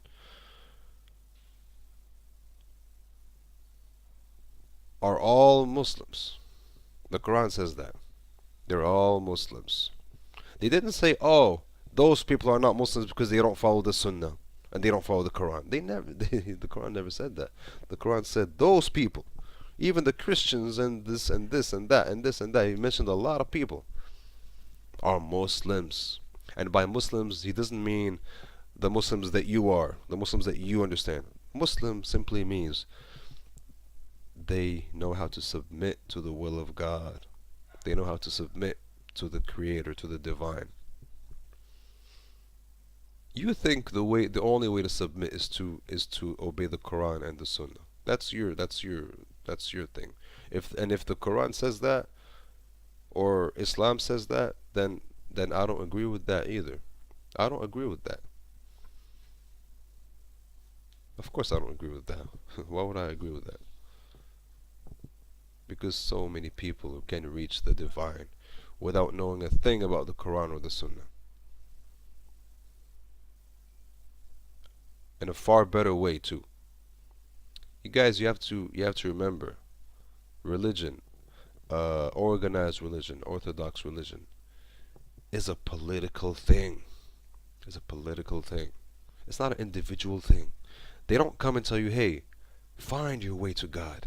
are all Muslims. The Quran says that. They're all Muslims. They didn't say, oh, those people are not Muslims because they don't follow the Sunnah and they don't follow the Quran. They never, the Quran never said that. The Quran said those people, even the Christians and this and this and that and this and that. He mentioned a lot of people are Muslims. And by Muslims, he doesn't mean the Muslims that you are, the Muslims that you understand. Muslim simply means they know how to submit to the will of God. They know how to submit to the Creator, to the Divine. You think the only way to submit is to obey the Quran and the Sunnah. That's your thing. If the Quran says that or Islam says that, then I don't agree with that either. I don't agree with that. Of course I don't agree with that. Why would I agree with that? Because so many people can reach the divine without knowing a thing about the Quran or the Sunnah. In a far better way too. You guys, you have to remember, religion, organized religion, orthodox religion, is a political thing. It's a political thing. It's not an individual thing. They don't come and tell you, hey, find your way to God.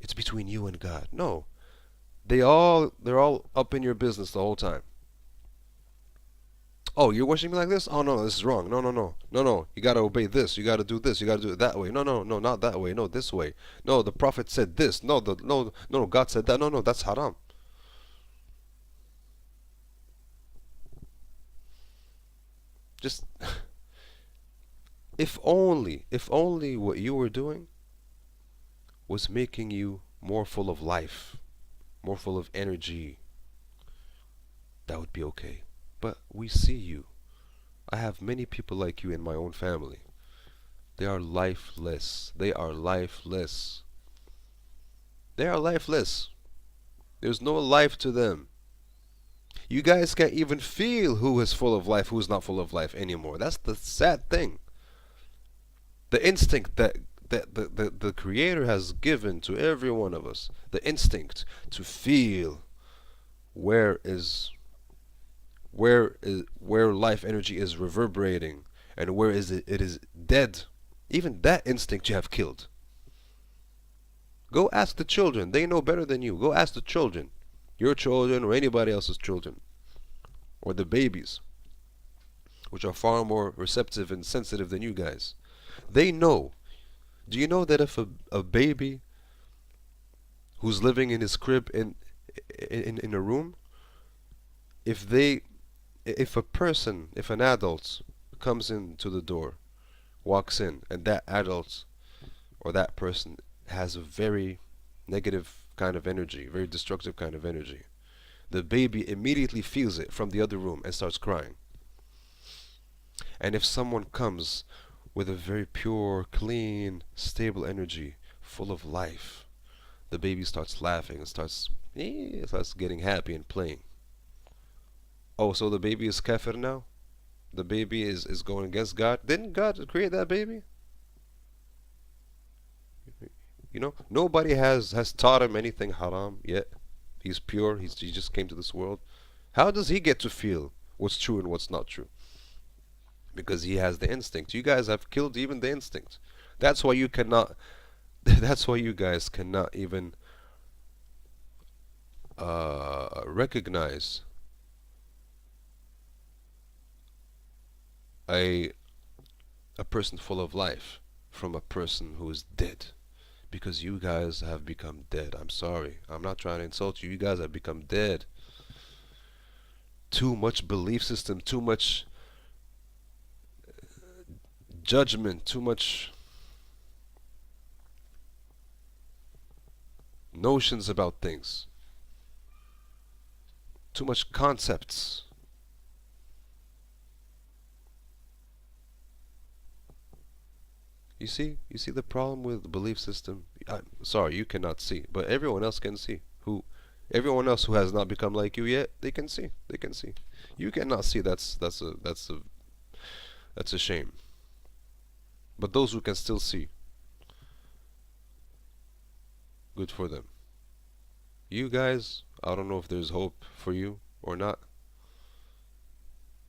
It's between you and God. No. They're all up in your business the whole time. Oh, you're worshiping me like this? Oh no, this is wrong. No. You gotta obey this. You gotta do this. You gotta do it that way. No, not that way. No, this way. No, the Prophet said this. No, God said that. No, that's haram. Just if only what you were doing was making you more full of life, more full of energy, that would be okay. But we see you. I have many people like you in my own family. They are lifeless. They are lifeless. They are lifeless. There's no life to them. You guys can't even feel who is full of life, who is not full of life anymore. That's the sad thing. The instinct that the Creator has given to every one of us, the instinct to feel where life energy is reverberating and where it is dead. Even that instinct you have killed. Go ask the children. They know better than you. Go ask the children. Your children or anybody else's children. Or the babies, which are far more receptive and sensitive than you guys. They know. Do you know that if a baby who's living in his crib in a room, if an adult comes into the door, walks in, and that adult or that person has a very negative kind of energy, very destructive kind of energy, the baby immediately feels it from the other room and starts crying. And if someone comes with a very pure, clean, stable energy, full of life, the baby starts laughing and starts getting happy and playing. Oh, so the baby is kafir now? The baby is going against God? Didn't God create that baby? You know, nobody has taught him anything haram yet. He's pure. He just came to this world. How does he get to feel what's true and what's not true? Because he has the instinct. You guys have killed even the instinct. That's why you cannot. That's why you guys cannot even recognize a person full of life from a person who is dead. Because you guys have become dead. I'm sorry. I'm not trying to insult you. You guys have become dead. too much belief system, too much judgment, too much notions about things, too much concepts. You see the problem with the belief system. Sorry, you cannot see, but everyone else can see. Everyone else who has not become like you yet, they can see. They can see. You cannot see. That's a shame. But those who can still see, good for them. You guys, I don't know if there's hope for you or not.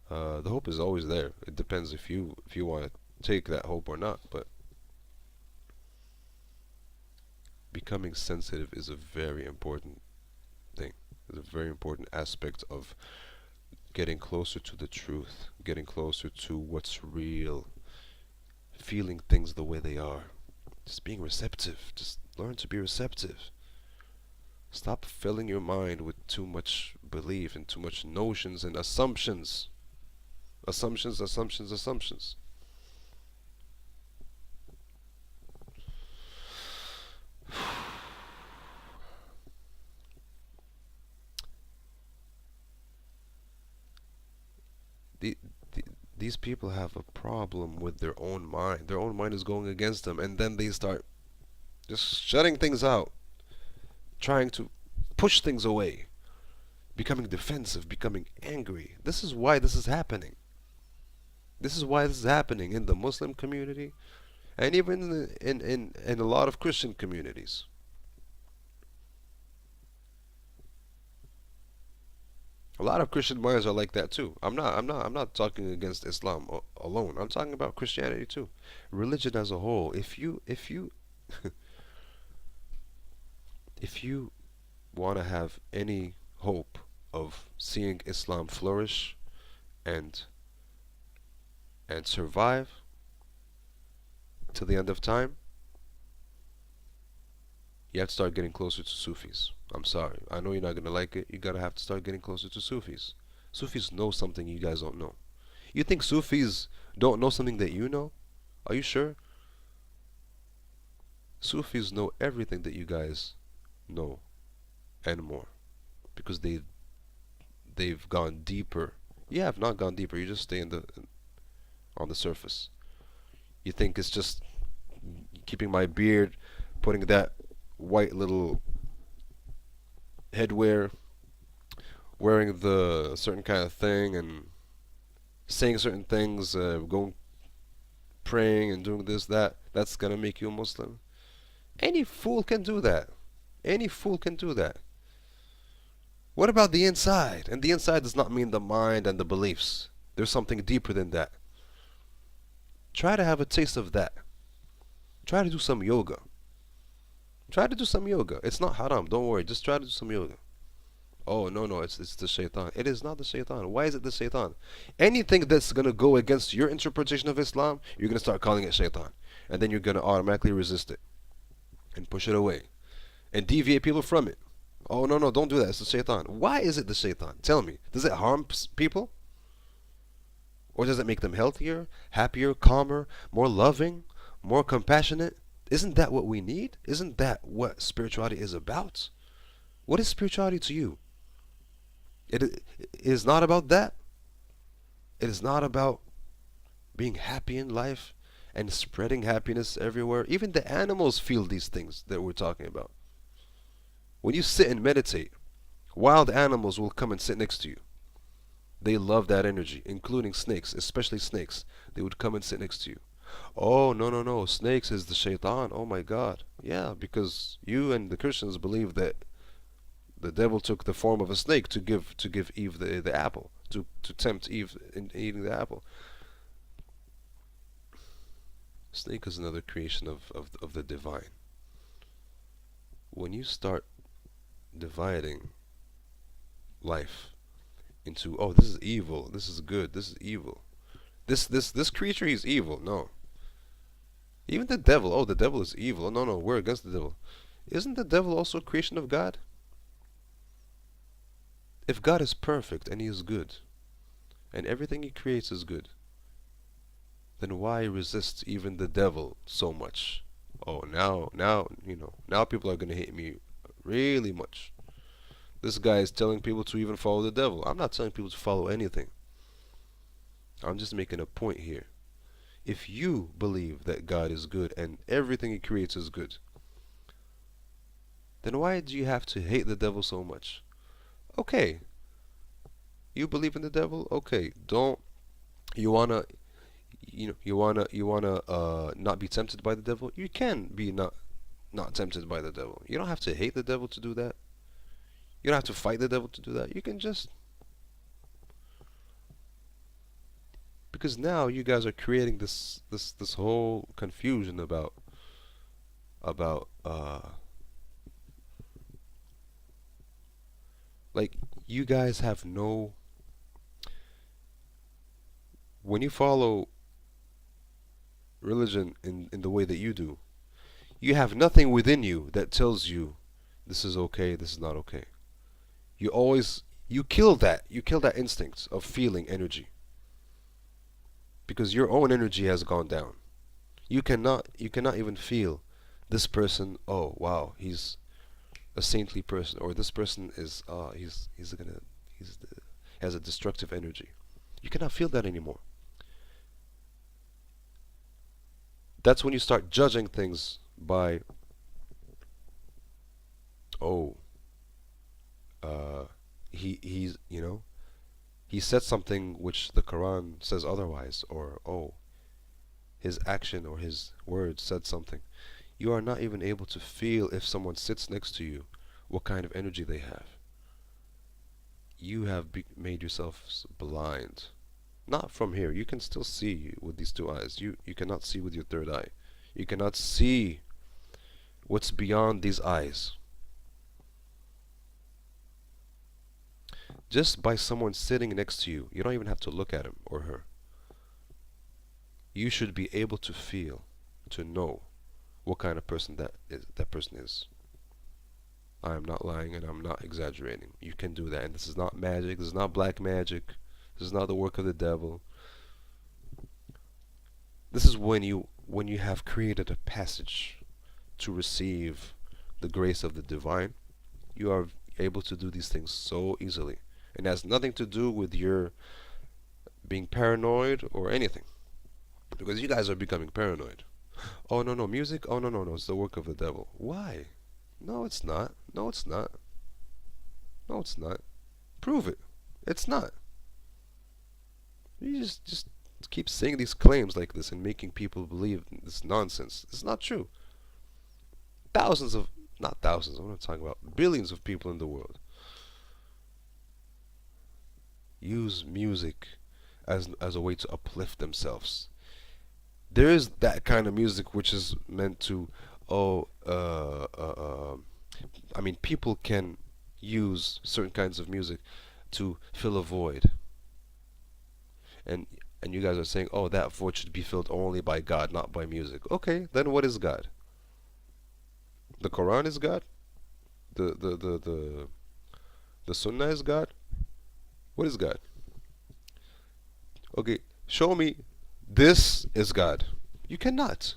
The hope is always there. It depends if you want to take that hope or not. But becoming sensitive is a very important thing. It's a very important aspect of getting closer to the truth, getting closer to what's real, feeling things the way they are. Just being receptive. Just learn to be receptive. Stop filling your mind with too much belief and too much notions and assumptions. Assumptions, assumptions, assumptions. the, these people have a problem with their own mind. Their own mind is going against them, and then they start just shutting things out, trying to push things away, becoming defensive, becoming angry. This is why this is happening. This is why this is happening in the Muslim community, and even in a lot of Christian communities. A lot of Christian minds are like that too. I'm not talking against Islam alone. I'm talking about Christianity too. Religion as a whole. If you if you want to have any hope of seeing Islam flourish and survive to the end of time, you have to start getting closer to Sufis. I'm sorry. I know you're not going to like it. You gotta have to start getting closer to Sufis. Sufis know something you guys don't know. You think Sufis don't know something that you know? Are you sure? Sufis know everything that you guys know and more, because they've gone deeper. You have not gone deeper. You just stay on the surface. You think it's just keeping my beard, putting that white little headwear, wearing the certain kind of thing, and saying certain things, going praying and doing this, that's gonna make you a Muslim. Any fool can do that. Any fool can do that. What about the inside? And the inside does not mean the mind and the beliefs. There's something deeper than that. Try to have a taste of that. Try to do some yoga. Try to do some yoga. It's not haram, don't worry. Just try to do some yoga. Oh, no, it's the shaitan. It is not the shaitan. Why is it the shaitan? Anything that's going to go against your interpretation of Islam, you're going to start calling it shaitan. And then you're going to automatically resist it and push it away and deviate people from it. Oh, no, don't do that. It's the shaitan. Why is it the shaitan? Tell me. Does it harm people? Or does it make them healthier, happier, calmer, more loving, more compassionate? Isn't that what we need? Isn't that what spirituality is about? What is spirituality to you? It is not about that. It is not about being happy in life and spreading happiness everywhere. Even the animals feel these things that we're talking about. When you sit and meditate, wild animals will come and sit next to you. They love that energy, including snakes, especially snakes. They would come and sit next to you. Oh, no, snakes is the shaitan. Oh my God. Yeah, because you and the Christians believe that the devil took the form of a snake to give Eve the apple, to tempt Eve in eating the apple. Snake is another creation of the divine. When you start dividing life into, oh, this is evil, this is good, this is evil, this creature, he's evil. No. Even the devil, oh, the devil is evil. No, we're against the devil. Isn't the devil also a creation of God? if God is perfect and He is good, and everything He creates is good, then why resist even the devil so much? Oh, now people are gonna hate me really much. This guy is telling people to even follow the devil. I'm not telling people to follow anything. I'm just making a point here. If you believe that God is good and everything He creates is good, then why do you have to hate the devil so much? Okay, you believe in the devil? Okay, don't you wanna not be tempted by the devil? You can be not tempted by the devil. You don't have to hate the devil to do that. You don't have to fight the devil to do that. You can just, because now you guys are creating this whole confusion about like, you guys have no, when you follow religion in the way that you do, you have nothing within you that tells you this is okay, this is not okay. You kill that instinct of feeling energy, because your own energy has gone down. You cannot even feel this person, oh wow, he's a saintly person, or this person is he's has a destructive energy. You cannot feel that anymore. That's when you start judging things by, oh, he's he said something which the Quran says otherwise, or oh, his action or his words said something. You are not even able to feel, if someone sits next to you, what kind of energy they have. You have made yourself blind. Not from here. You can still see with these two eyes. You cannot see with your third eye. You cannot see what's beyond these eyes. Just by someone sitting next to you, you don't even have to look at him or her. You should be able to feel, to know what kind of person that person is. I am not lying and I'm not exaggerating. You can do that, and this is not magic. This is not black magic. This is not the work of the devil. This is when you have created a passage to receive the grace of the divine. You are able to do these things so easily. It has nothing to do with your being paranoid or anything, because you guys are becoming paranoid. Oh no, no, music? Oh no, no, no, it's the work of the devil. Why? No, it's not. No, it's not. No, it's not. Prove it. It's not. You just keep saying these claims like this and making people believe this nonsense. It's not true. Not thousands, I'm not talking about billions of people in the world use music as a way to uplift themselves. There is that kind of music which is meant to, I mean, people can use certain kinds of music to fill a void. And you guys are saying, oh, that void should be filled only by God, not by music. Okay, then what is God? The Quran is God? The Sunnah is God? What is God? Okay, show me this is God. You cannot.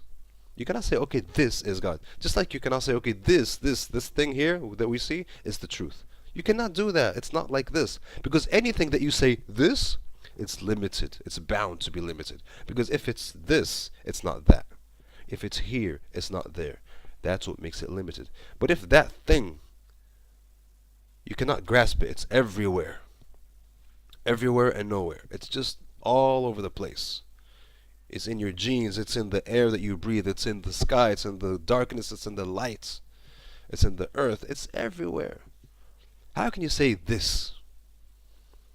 You cannot say, okay, this is God. Just like you cannot say, okay, this thing here that we see is the truth. You cannot do that. It's not like this. Because anything that you say this, it's limited. It's bound to be limited. Because if it's this, it's not that. If it's here, it's not there. That's what makes it limited. But if that thing, you cannot grasp it. It's everywhere. Everywhere and nowhere. It's just all over the place. It's in your genes. It's in the air that you breathe. It's in the sky. It's in the darkness. It's in the lights. It's in the earth. It's everywhere. How can you say this?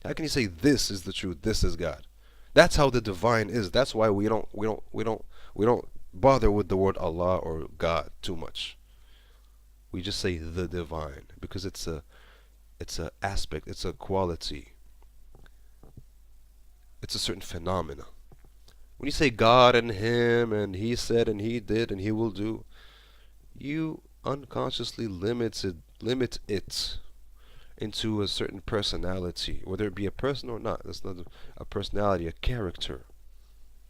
How can you say this is the truth? This is God. That's how the divine is. That's why we don't bother with the word Allah or God too much. We just say the divine, because it's a aspect, it's a quality, it's a certain phenomena. When you say God and Him and He said and He did and He will do, you unconsciously limit it, into a certain personality, whether it be a person or not. That's not a personality, a character.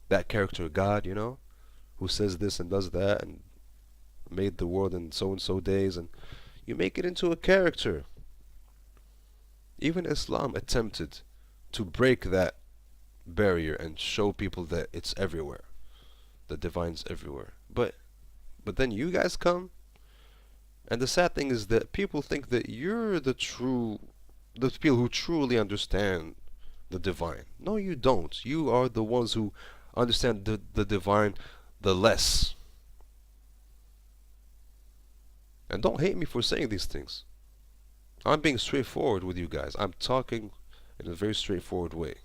That character, God, you know, who says this and does that and made the world in so and so days, and you make it into a character. Even Islam attempted to break that barrier and show people that it's everywhere. The divine's everywhere. But then you guys come, and the sad thing is that people think that you're the people who truly understand the divine. No, you don't. You are the ones who understand the divine the less. And don't hate me for saying these things. I'm being straightforward with you guys. I'm talking in a very straightforward way.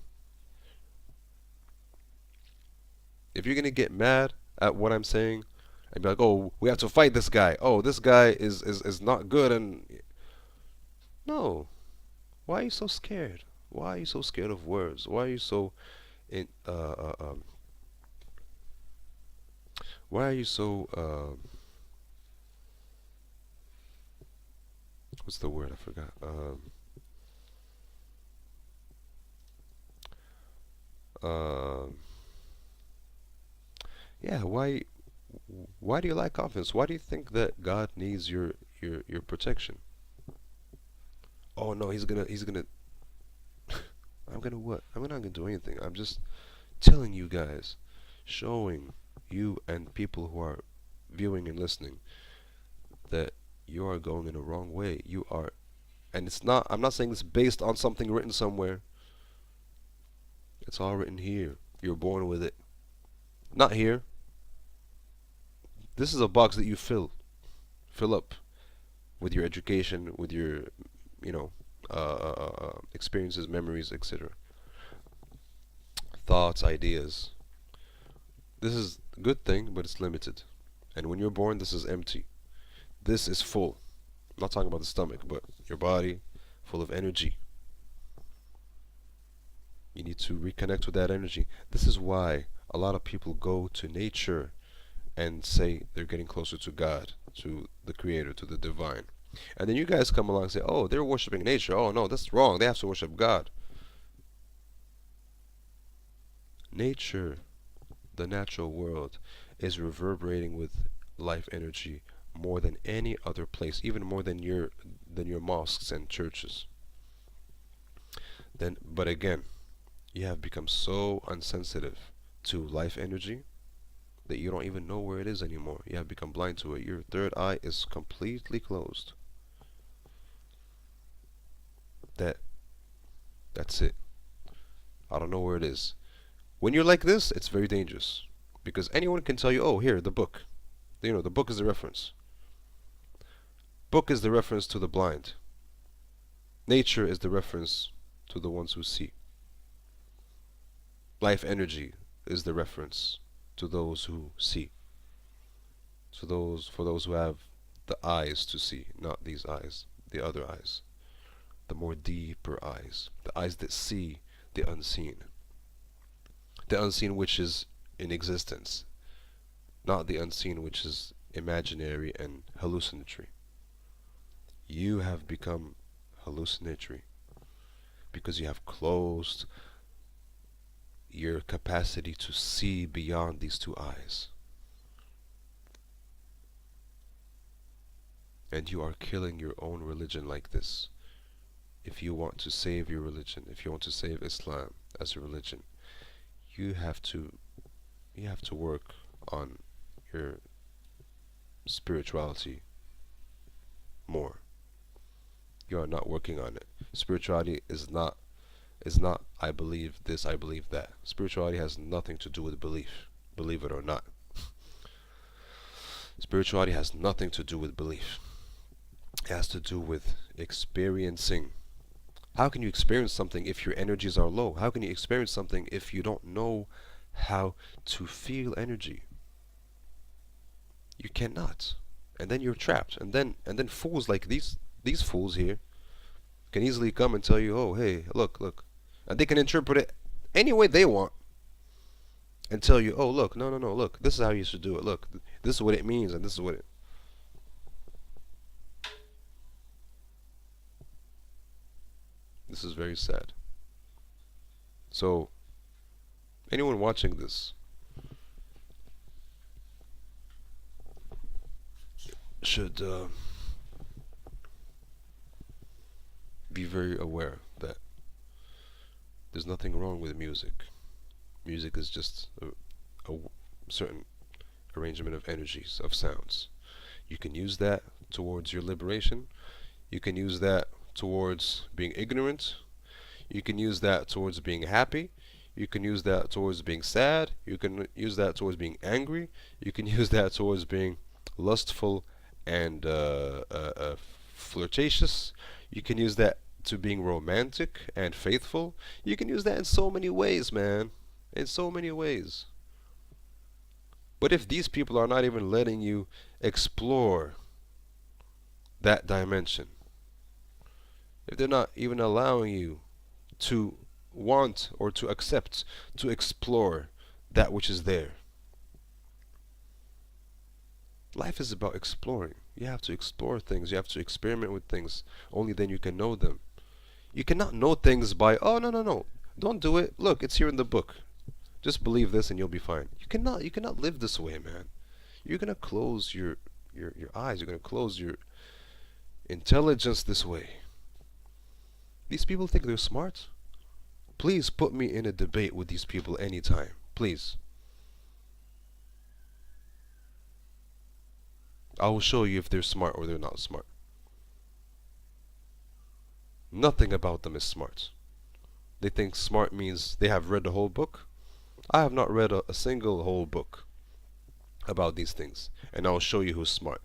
If you're gonna get mad at what I'm saying and be like, oh, we have to fight this guy. Oh, this guy is not good, and no. Why are you so scared? Why are you so scared of words? Why are you so in why are you so what's the word? I forgot. Yeah, why do you lack confidence? Why do you think that God needs your protection? Oh no, he's gonna I'm gonna what? I'm not gonna do anything. I'm just telling you guys, showing you and people who are viewing and listening that you are going in a wrong way. You are, and it's not, I'm not saying it's based on something written somewhere. It's all written here. You're born with it. Not here. This is a box that you fill up with your education, with your, you know, experiences, memories, etc. Thoughts, ideas. This is a good thing, but it's limited. And when you're born, this is empty. This is full. I'm not talking about the stomach, but your body full of energy. You need to reconnect with that energy. This is why a lot of people go to nature and say they're getting closer to God, to the Creator, to the divine. And then you guys come along and say, oh, they're worshiping nature. Oh, no, that's wrong. They have to worship God. Nature, the natural world, is reverberating with life energy more than any other place, even more than your mosques and churches. But again, you have become so unsensitive to life energy that you don't even know where it is anymore. You have become blind to it. Your third eye is completely closed. That's it. I don't know where it is. When you're like this, it's very dangerous, because anyone can tell you, oh, here, the book. You know, the book is the reference. Book is the reference to the blind. Nature is the reference to the ones who see. Life energy is the reference to those who see. For those who have the eyes to see, not these eyes, the other eyes. The more deeper eyes. The eyes that see the unseen. The unseen which is in existence. Not the unseen which is imaginary and hallucinatory. You have become hallucinatory because you have closed your capacity to see beyond these two eyes. And you are killing your own religion like this. If you want to save your religion, if you want to save Islam as a religion, you have to work on your spirituality more. You are not working on it. Spirituality is not I believe this, I believe that. Spirituality has nothing to do with belief, believe it or not. Spirituality has nothing to do with belief. It has to do with experiencing. How can you experience something if your energies are low? How can you experience something if you don't know how to feel energy? You cannot. And then you're trapped. And then fools like these fools here can easily come and tell you, oh, hey, look. And they can interpret it any way they want and tell you, oh, look, no, look, this is how you should do it. Look, this is what it means, and this is what it... This is very sad. So, anyone watching this should be very aware that there's nothing wrong with music. Music is just a certain arrangement of energies, of sounds. You can use that towards your liberation. You can use that towards being ignorant. You can use that towards being happy. You can use that towards being sad. You can use that towards being angry. You can use that towards being lustful and flirtatious. You can use that to being romantic and faithful. You can use that in so many ways, man. In so many ways. But if these people are not even letting you explore that dimension, if they're not even allowing you to want or to accept, to explore that which is there. Life is about exploring. You have to explore things. You have to experiment with things. Only then you can know them. You cannot know things by, oh, no, no, no. Don't do it. Look, it's here in the book. Just believe this and you'll be fine. You cannot live this way, man. You're going to close your eyes. You're going to close your intelligence this way. These people think they're smart. Please put me in a debate with these people anytime. Please. I will show you if they're smart or they're not smart. Nothing about them is smart. They think smart means they have read the whole book. I have not read a single whole book about these things. And I'll show you who's smart.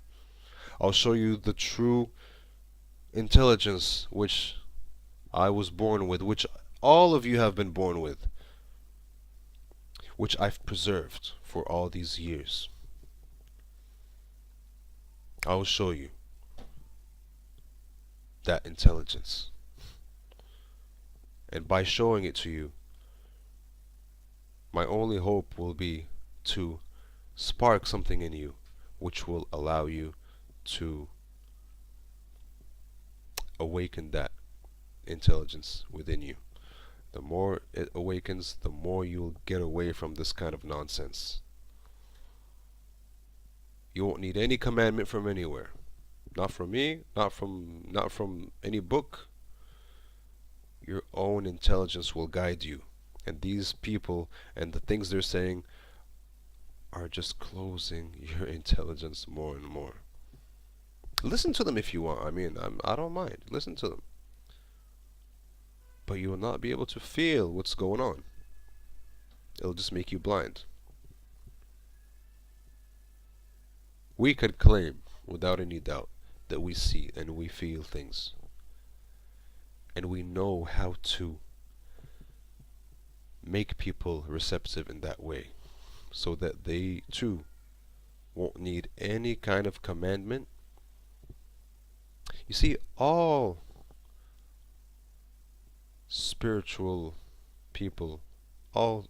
I'll show you the true intelligence which I was born with, which all of you have been born with, which I've preserved for all these years. I will show you that intelligence. And by showing it to you, my only hope will be to spark something in you which will allow you to awaken that intelligence within you. The more it awakens, the more you'll get away from this kind of nonsense. You won't need any commandment from anywhere. Not from me, not from any book. Your own intelligence will guide you. And these people and the things they're saying are just closing your intelligence more and more. Listen to them if you want. I mean, I don't mind. Listen to them. But you will not be able to feel what's going on. It'll just make you blind. We could claim, without any doubt, that we see and we feel things. And we know how to make people receptive in that way, so that they too won't need any kind of commandment. You see, all spiritual people, all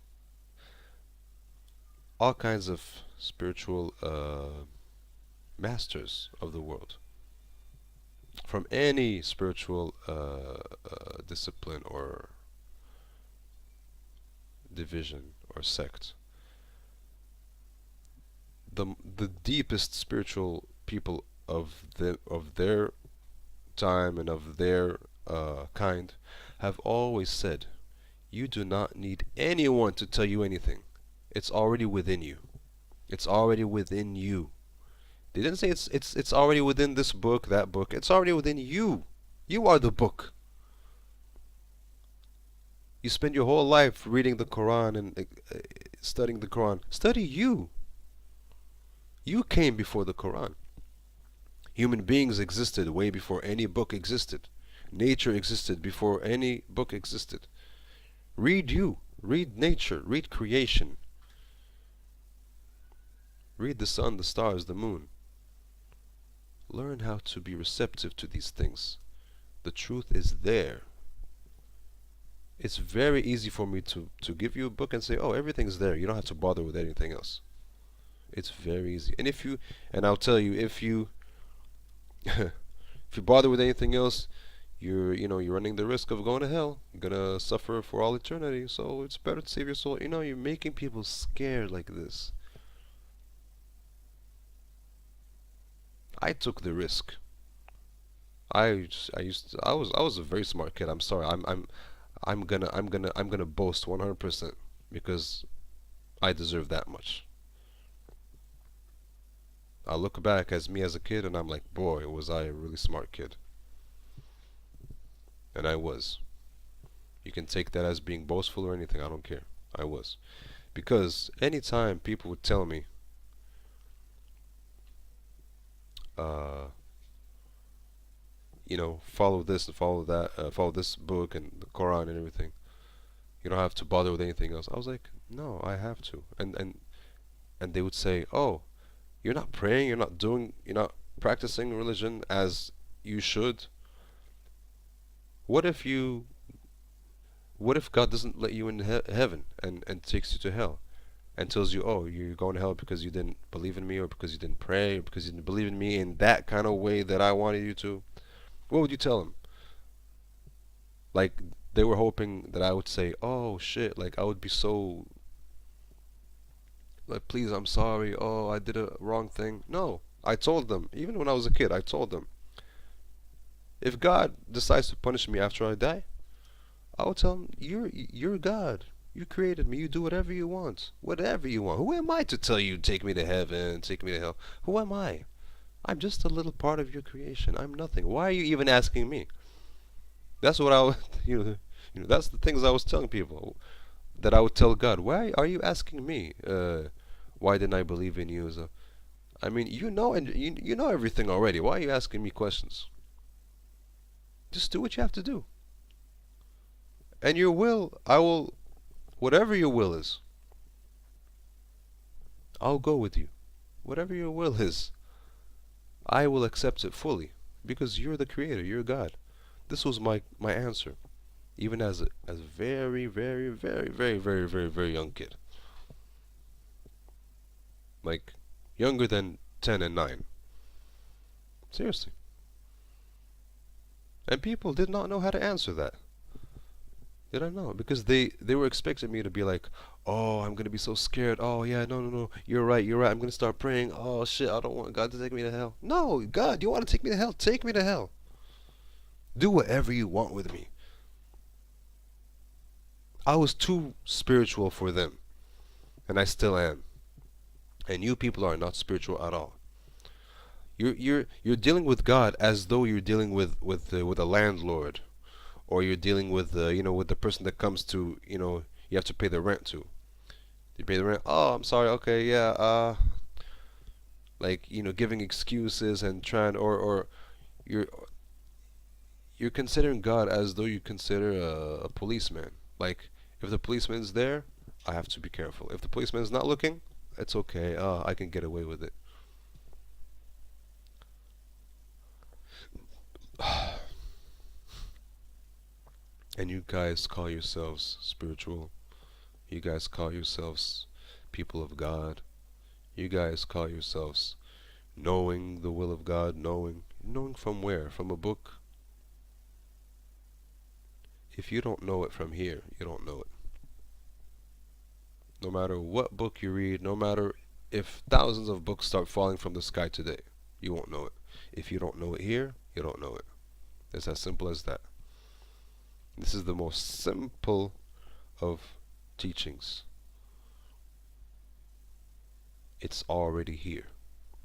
kinds of spiritual masters of the world, from any spiritual discipline or division or sect, the deepest spiritual people of their time and of their kind have always said, you do not need anyone to tell you anything. It's already within you. It's already within you. They didn't say it's already within this book, that book. It's already within you. You are the book. You spend your whole life reading the Quran and studying the Quran. Study you. You came before the Quran. Human beings existed way before any book existed. Nature existed before any book existed. Read you. Read nature. Read creation. Read the sun, the stars, the moon. Learn how to be receptive to these things. The truth is there. It's very easy for me to give you a book and say, oh, everything's there. You don't have to bother with anything else. It's very easy. And I'll tell you, if you if you bother with anything else, you're running the risk of going to hell. You're gonna suffer for all eternity. So it's better to save your soul. You're making people scared like this. I took the risk. I was a very smart kid. I'm sorry. I'm gonna boast 100% because I deserve that much. I look back as me as a kid and I'm like, boy, was I a really smart kid. And I was. You can take that as being boastful or anything, I don't care. I was. Because anytime people would tell me, uh, follow this and follow that, follow this book and the Quran and everything. You don't have to bother with anything else. I was like, no, I have to. And they would say, oh, you're not praying, you're not practicing religion as you should. What if God doesn't let you in heaven and takes you to hell and tells you, oh, you're going to hell because you didn't believe in me or because you didn't pray or because you didn't believe in me in that kind of way that I wanted you to? What would you tell them? Like, they were hoping that I would say, oh shit, like I would be so, like, please, I'm sorry, oh, I did a wrong thing. No, I told them, even when I was a kid, I told them, if God decides to punish me after I die, I will tell him, you're God. You created me. You do whatever you want. Whatever you want. Who am I to tell you take me to heaven, take me to hell? Who am I? I'm just a little part of your creation. I'm nothing. Why are you even asking me? That's what I was, that's the things I was telling people. That I would tell God, why are you asking me? Why didn't I believe in you? So, I mean, and you know everything already. Why are you asking me questions? Just do what you have to do. And your will, whatever your will is, I'll go with you. Whatever your will is, I will accept it fully. Because you're the creator, you're God. This was my answer. Even as a very, very, very, very, very, very, very young kid. Like, younger than 10 and 9. Seriously. And people did not know how to answer that. They don't know because they were expecting me to be like, oh, I'm gonna be so scared. Oh yeah, no, you're right. I'm gonna start praying. Oh shit, I don't want God to take me to hell. No, God, you want to take me to hell? Take me to hell. Do whatever you want with me. I was too spiritual for them, and I still am. And you people are not spiritual at all. You're dealing with God as though you're dealing with a landlord. Or you're dealing with with the person that comes to you have to pay the rent to. You pay the rent. Oh, I'm sorry. Okay, yeah. Like giving excuses and trying or you're considering God as though you consider a policeman. Like if the policeman is there, I have to be careful. If the policeman is not looking, it's okay. I can get away with it. And you guys call yourselves spiritual. You guys call yourselves people of God. You guys call yourselves knowing the will of God, knowing from where? From a book? If you don't know it from here, you don't know it. No matter what book you read, no matter if thousands of books start falling from the sky today, you won't know it. If you don't know it here, you don't know it. It's as simple as that. This is the most simple of teachings. It's already here.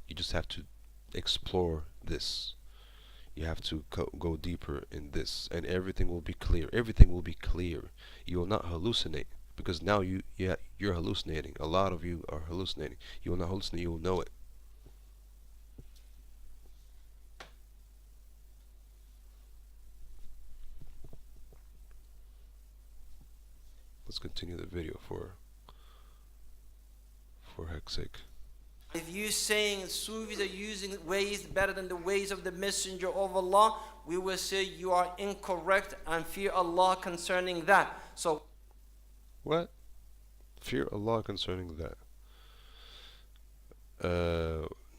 You just have to explore this. You have to go deeper in this, and everything will be clear. Everything will be clear. You will not hallucinate, because now you're hallucinating. A lot of you are hallucinating. You will not hallucinate. You will know it. Let's continue the video for heck's sake. If you saying Sufis are using ways better than the ways of the Messenger of Allah, we will say you are incorrect and fear Allah concerning that. So, what? Fear Allah concerning that?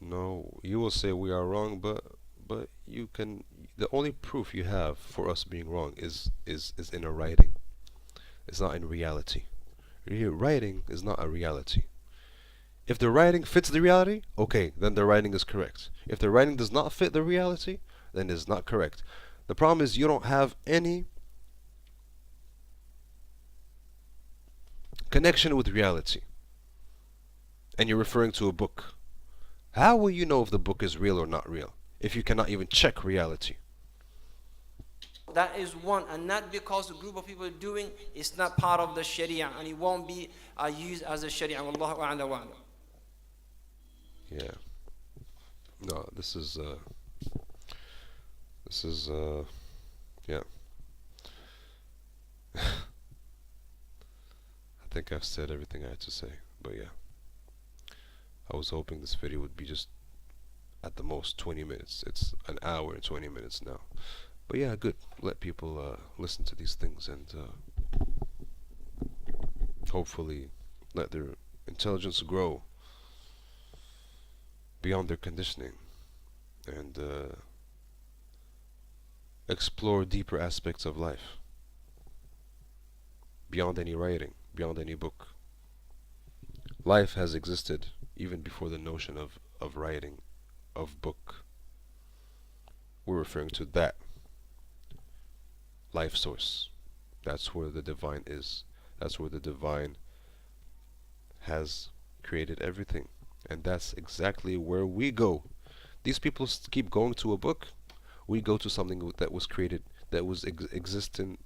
No, you will say we are wrong, but but you can. The only proof you have for us being wrong is in a writing. It's not in reality. Here, writing is not a reality. If the writing fits the reality, okay, then the writing is correct. If the writing does not fit the reality, then it's not correct. The problem is you don't have any connection with reality, and you're referring to a book. How will you know if the book is real or not real if you cannot even check reality? That is one, and not because a group of people are doing, it's not part of the Sharia, and it won't be used as a Sharia. Wallahu a'lam wa a'lam. Yeah. No, this is yeah. I think I've said everything I had to say, but yeah. I was hoping this video would be just at the most 20 minutes. It's an hour and 20 minutes now. But yeah, good. Let people listen to these things and hopefully let their intelligence grow beyond their conditioning and explore deeper aspects of life beyond any writing, beyond any book. Life has existed even before the notion of writing, of book. We're referring to that life source. That's where the divine is. That's where the divine has created everything. And that's exactly where we go. These people keep going to a book. We go to something that was created, that was existing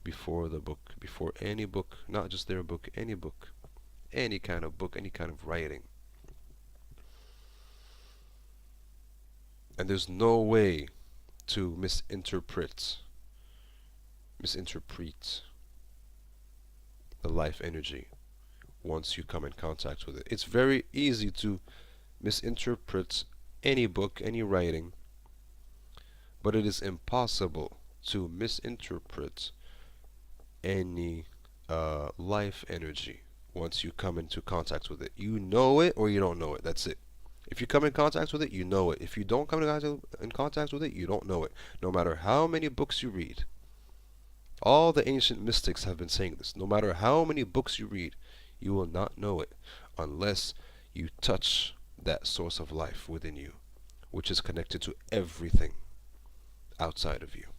before the book, before any book, not just their book, any book, any kind of book, any kind of writing. And there's no way to misinterpret the life energy once you come in contact with it. It's very easy to misinterpret any book, any writing, but it is impossible to misinterpret any life energy once you come into contact with it. You know it or you don't know it. That's it. If you come in contact with it, you know it. If you don't come in contact with it, you don't know it. No matter how many books you read. All the ancient mystics have been saying this. No matter how many books you read, you will not know it unless you touch that source of life within you, which is connected to everything outside of you.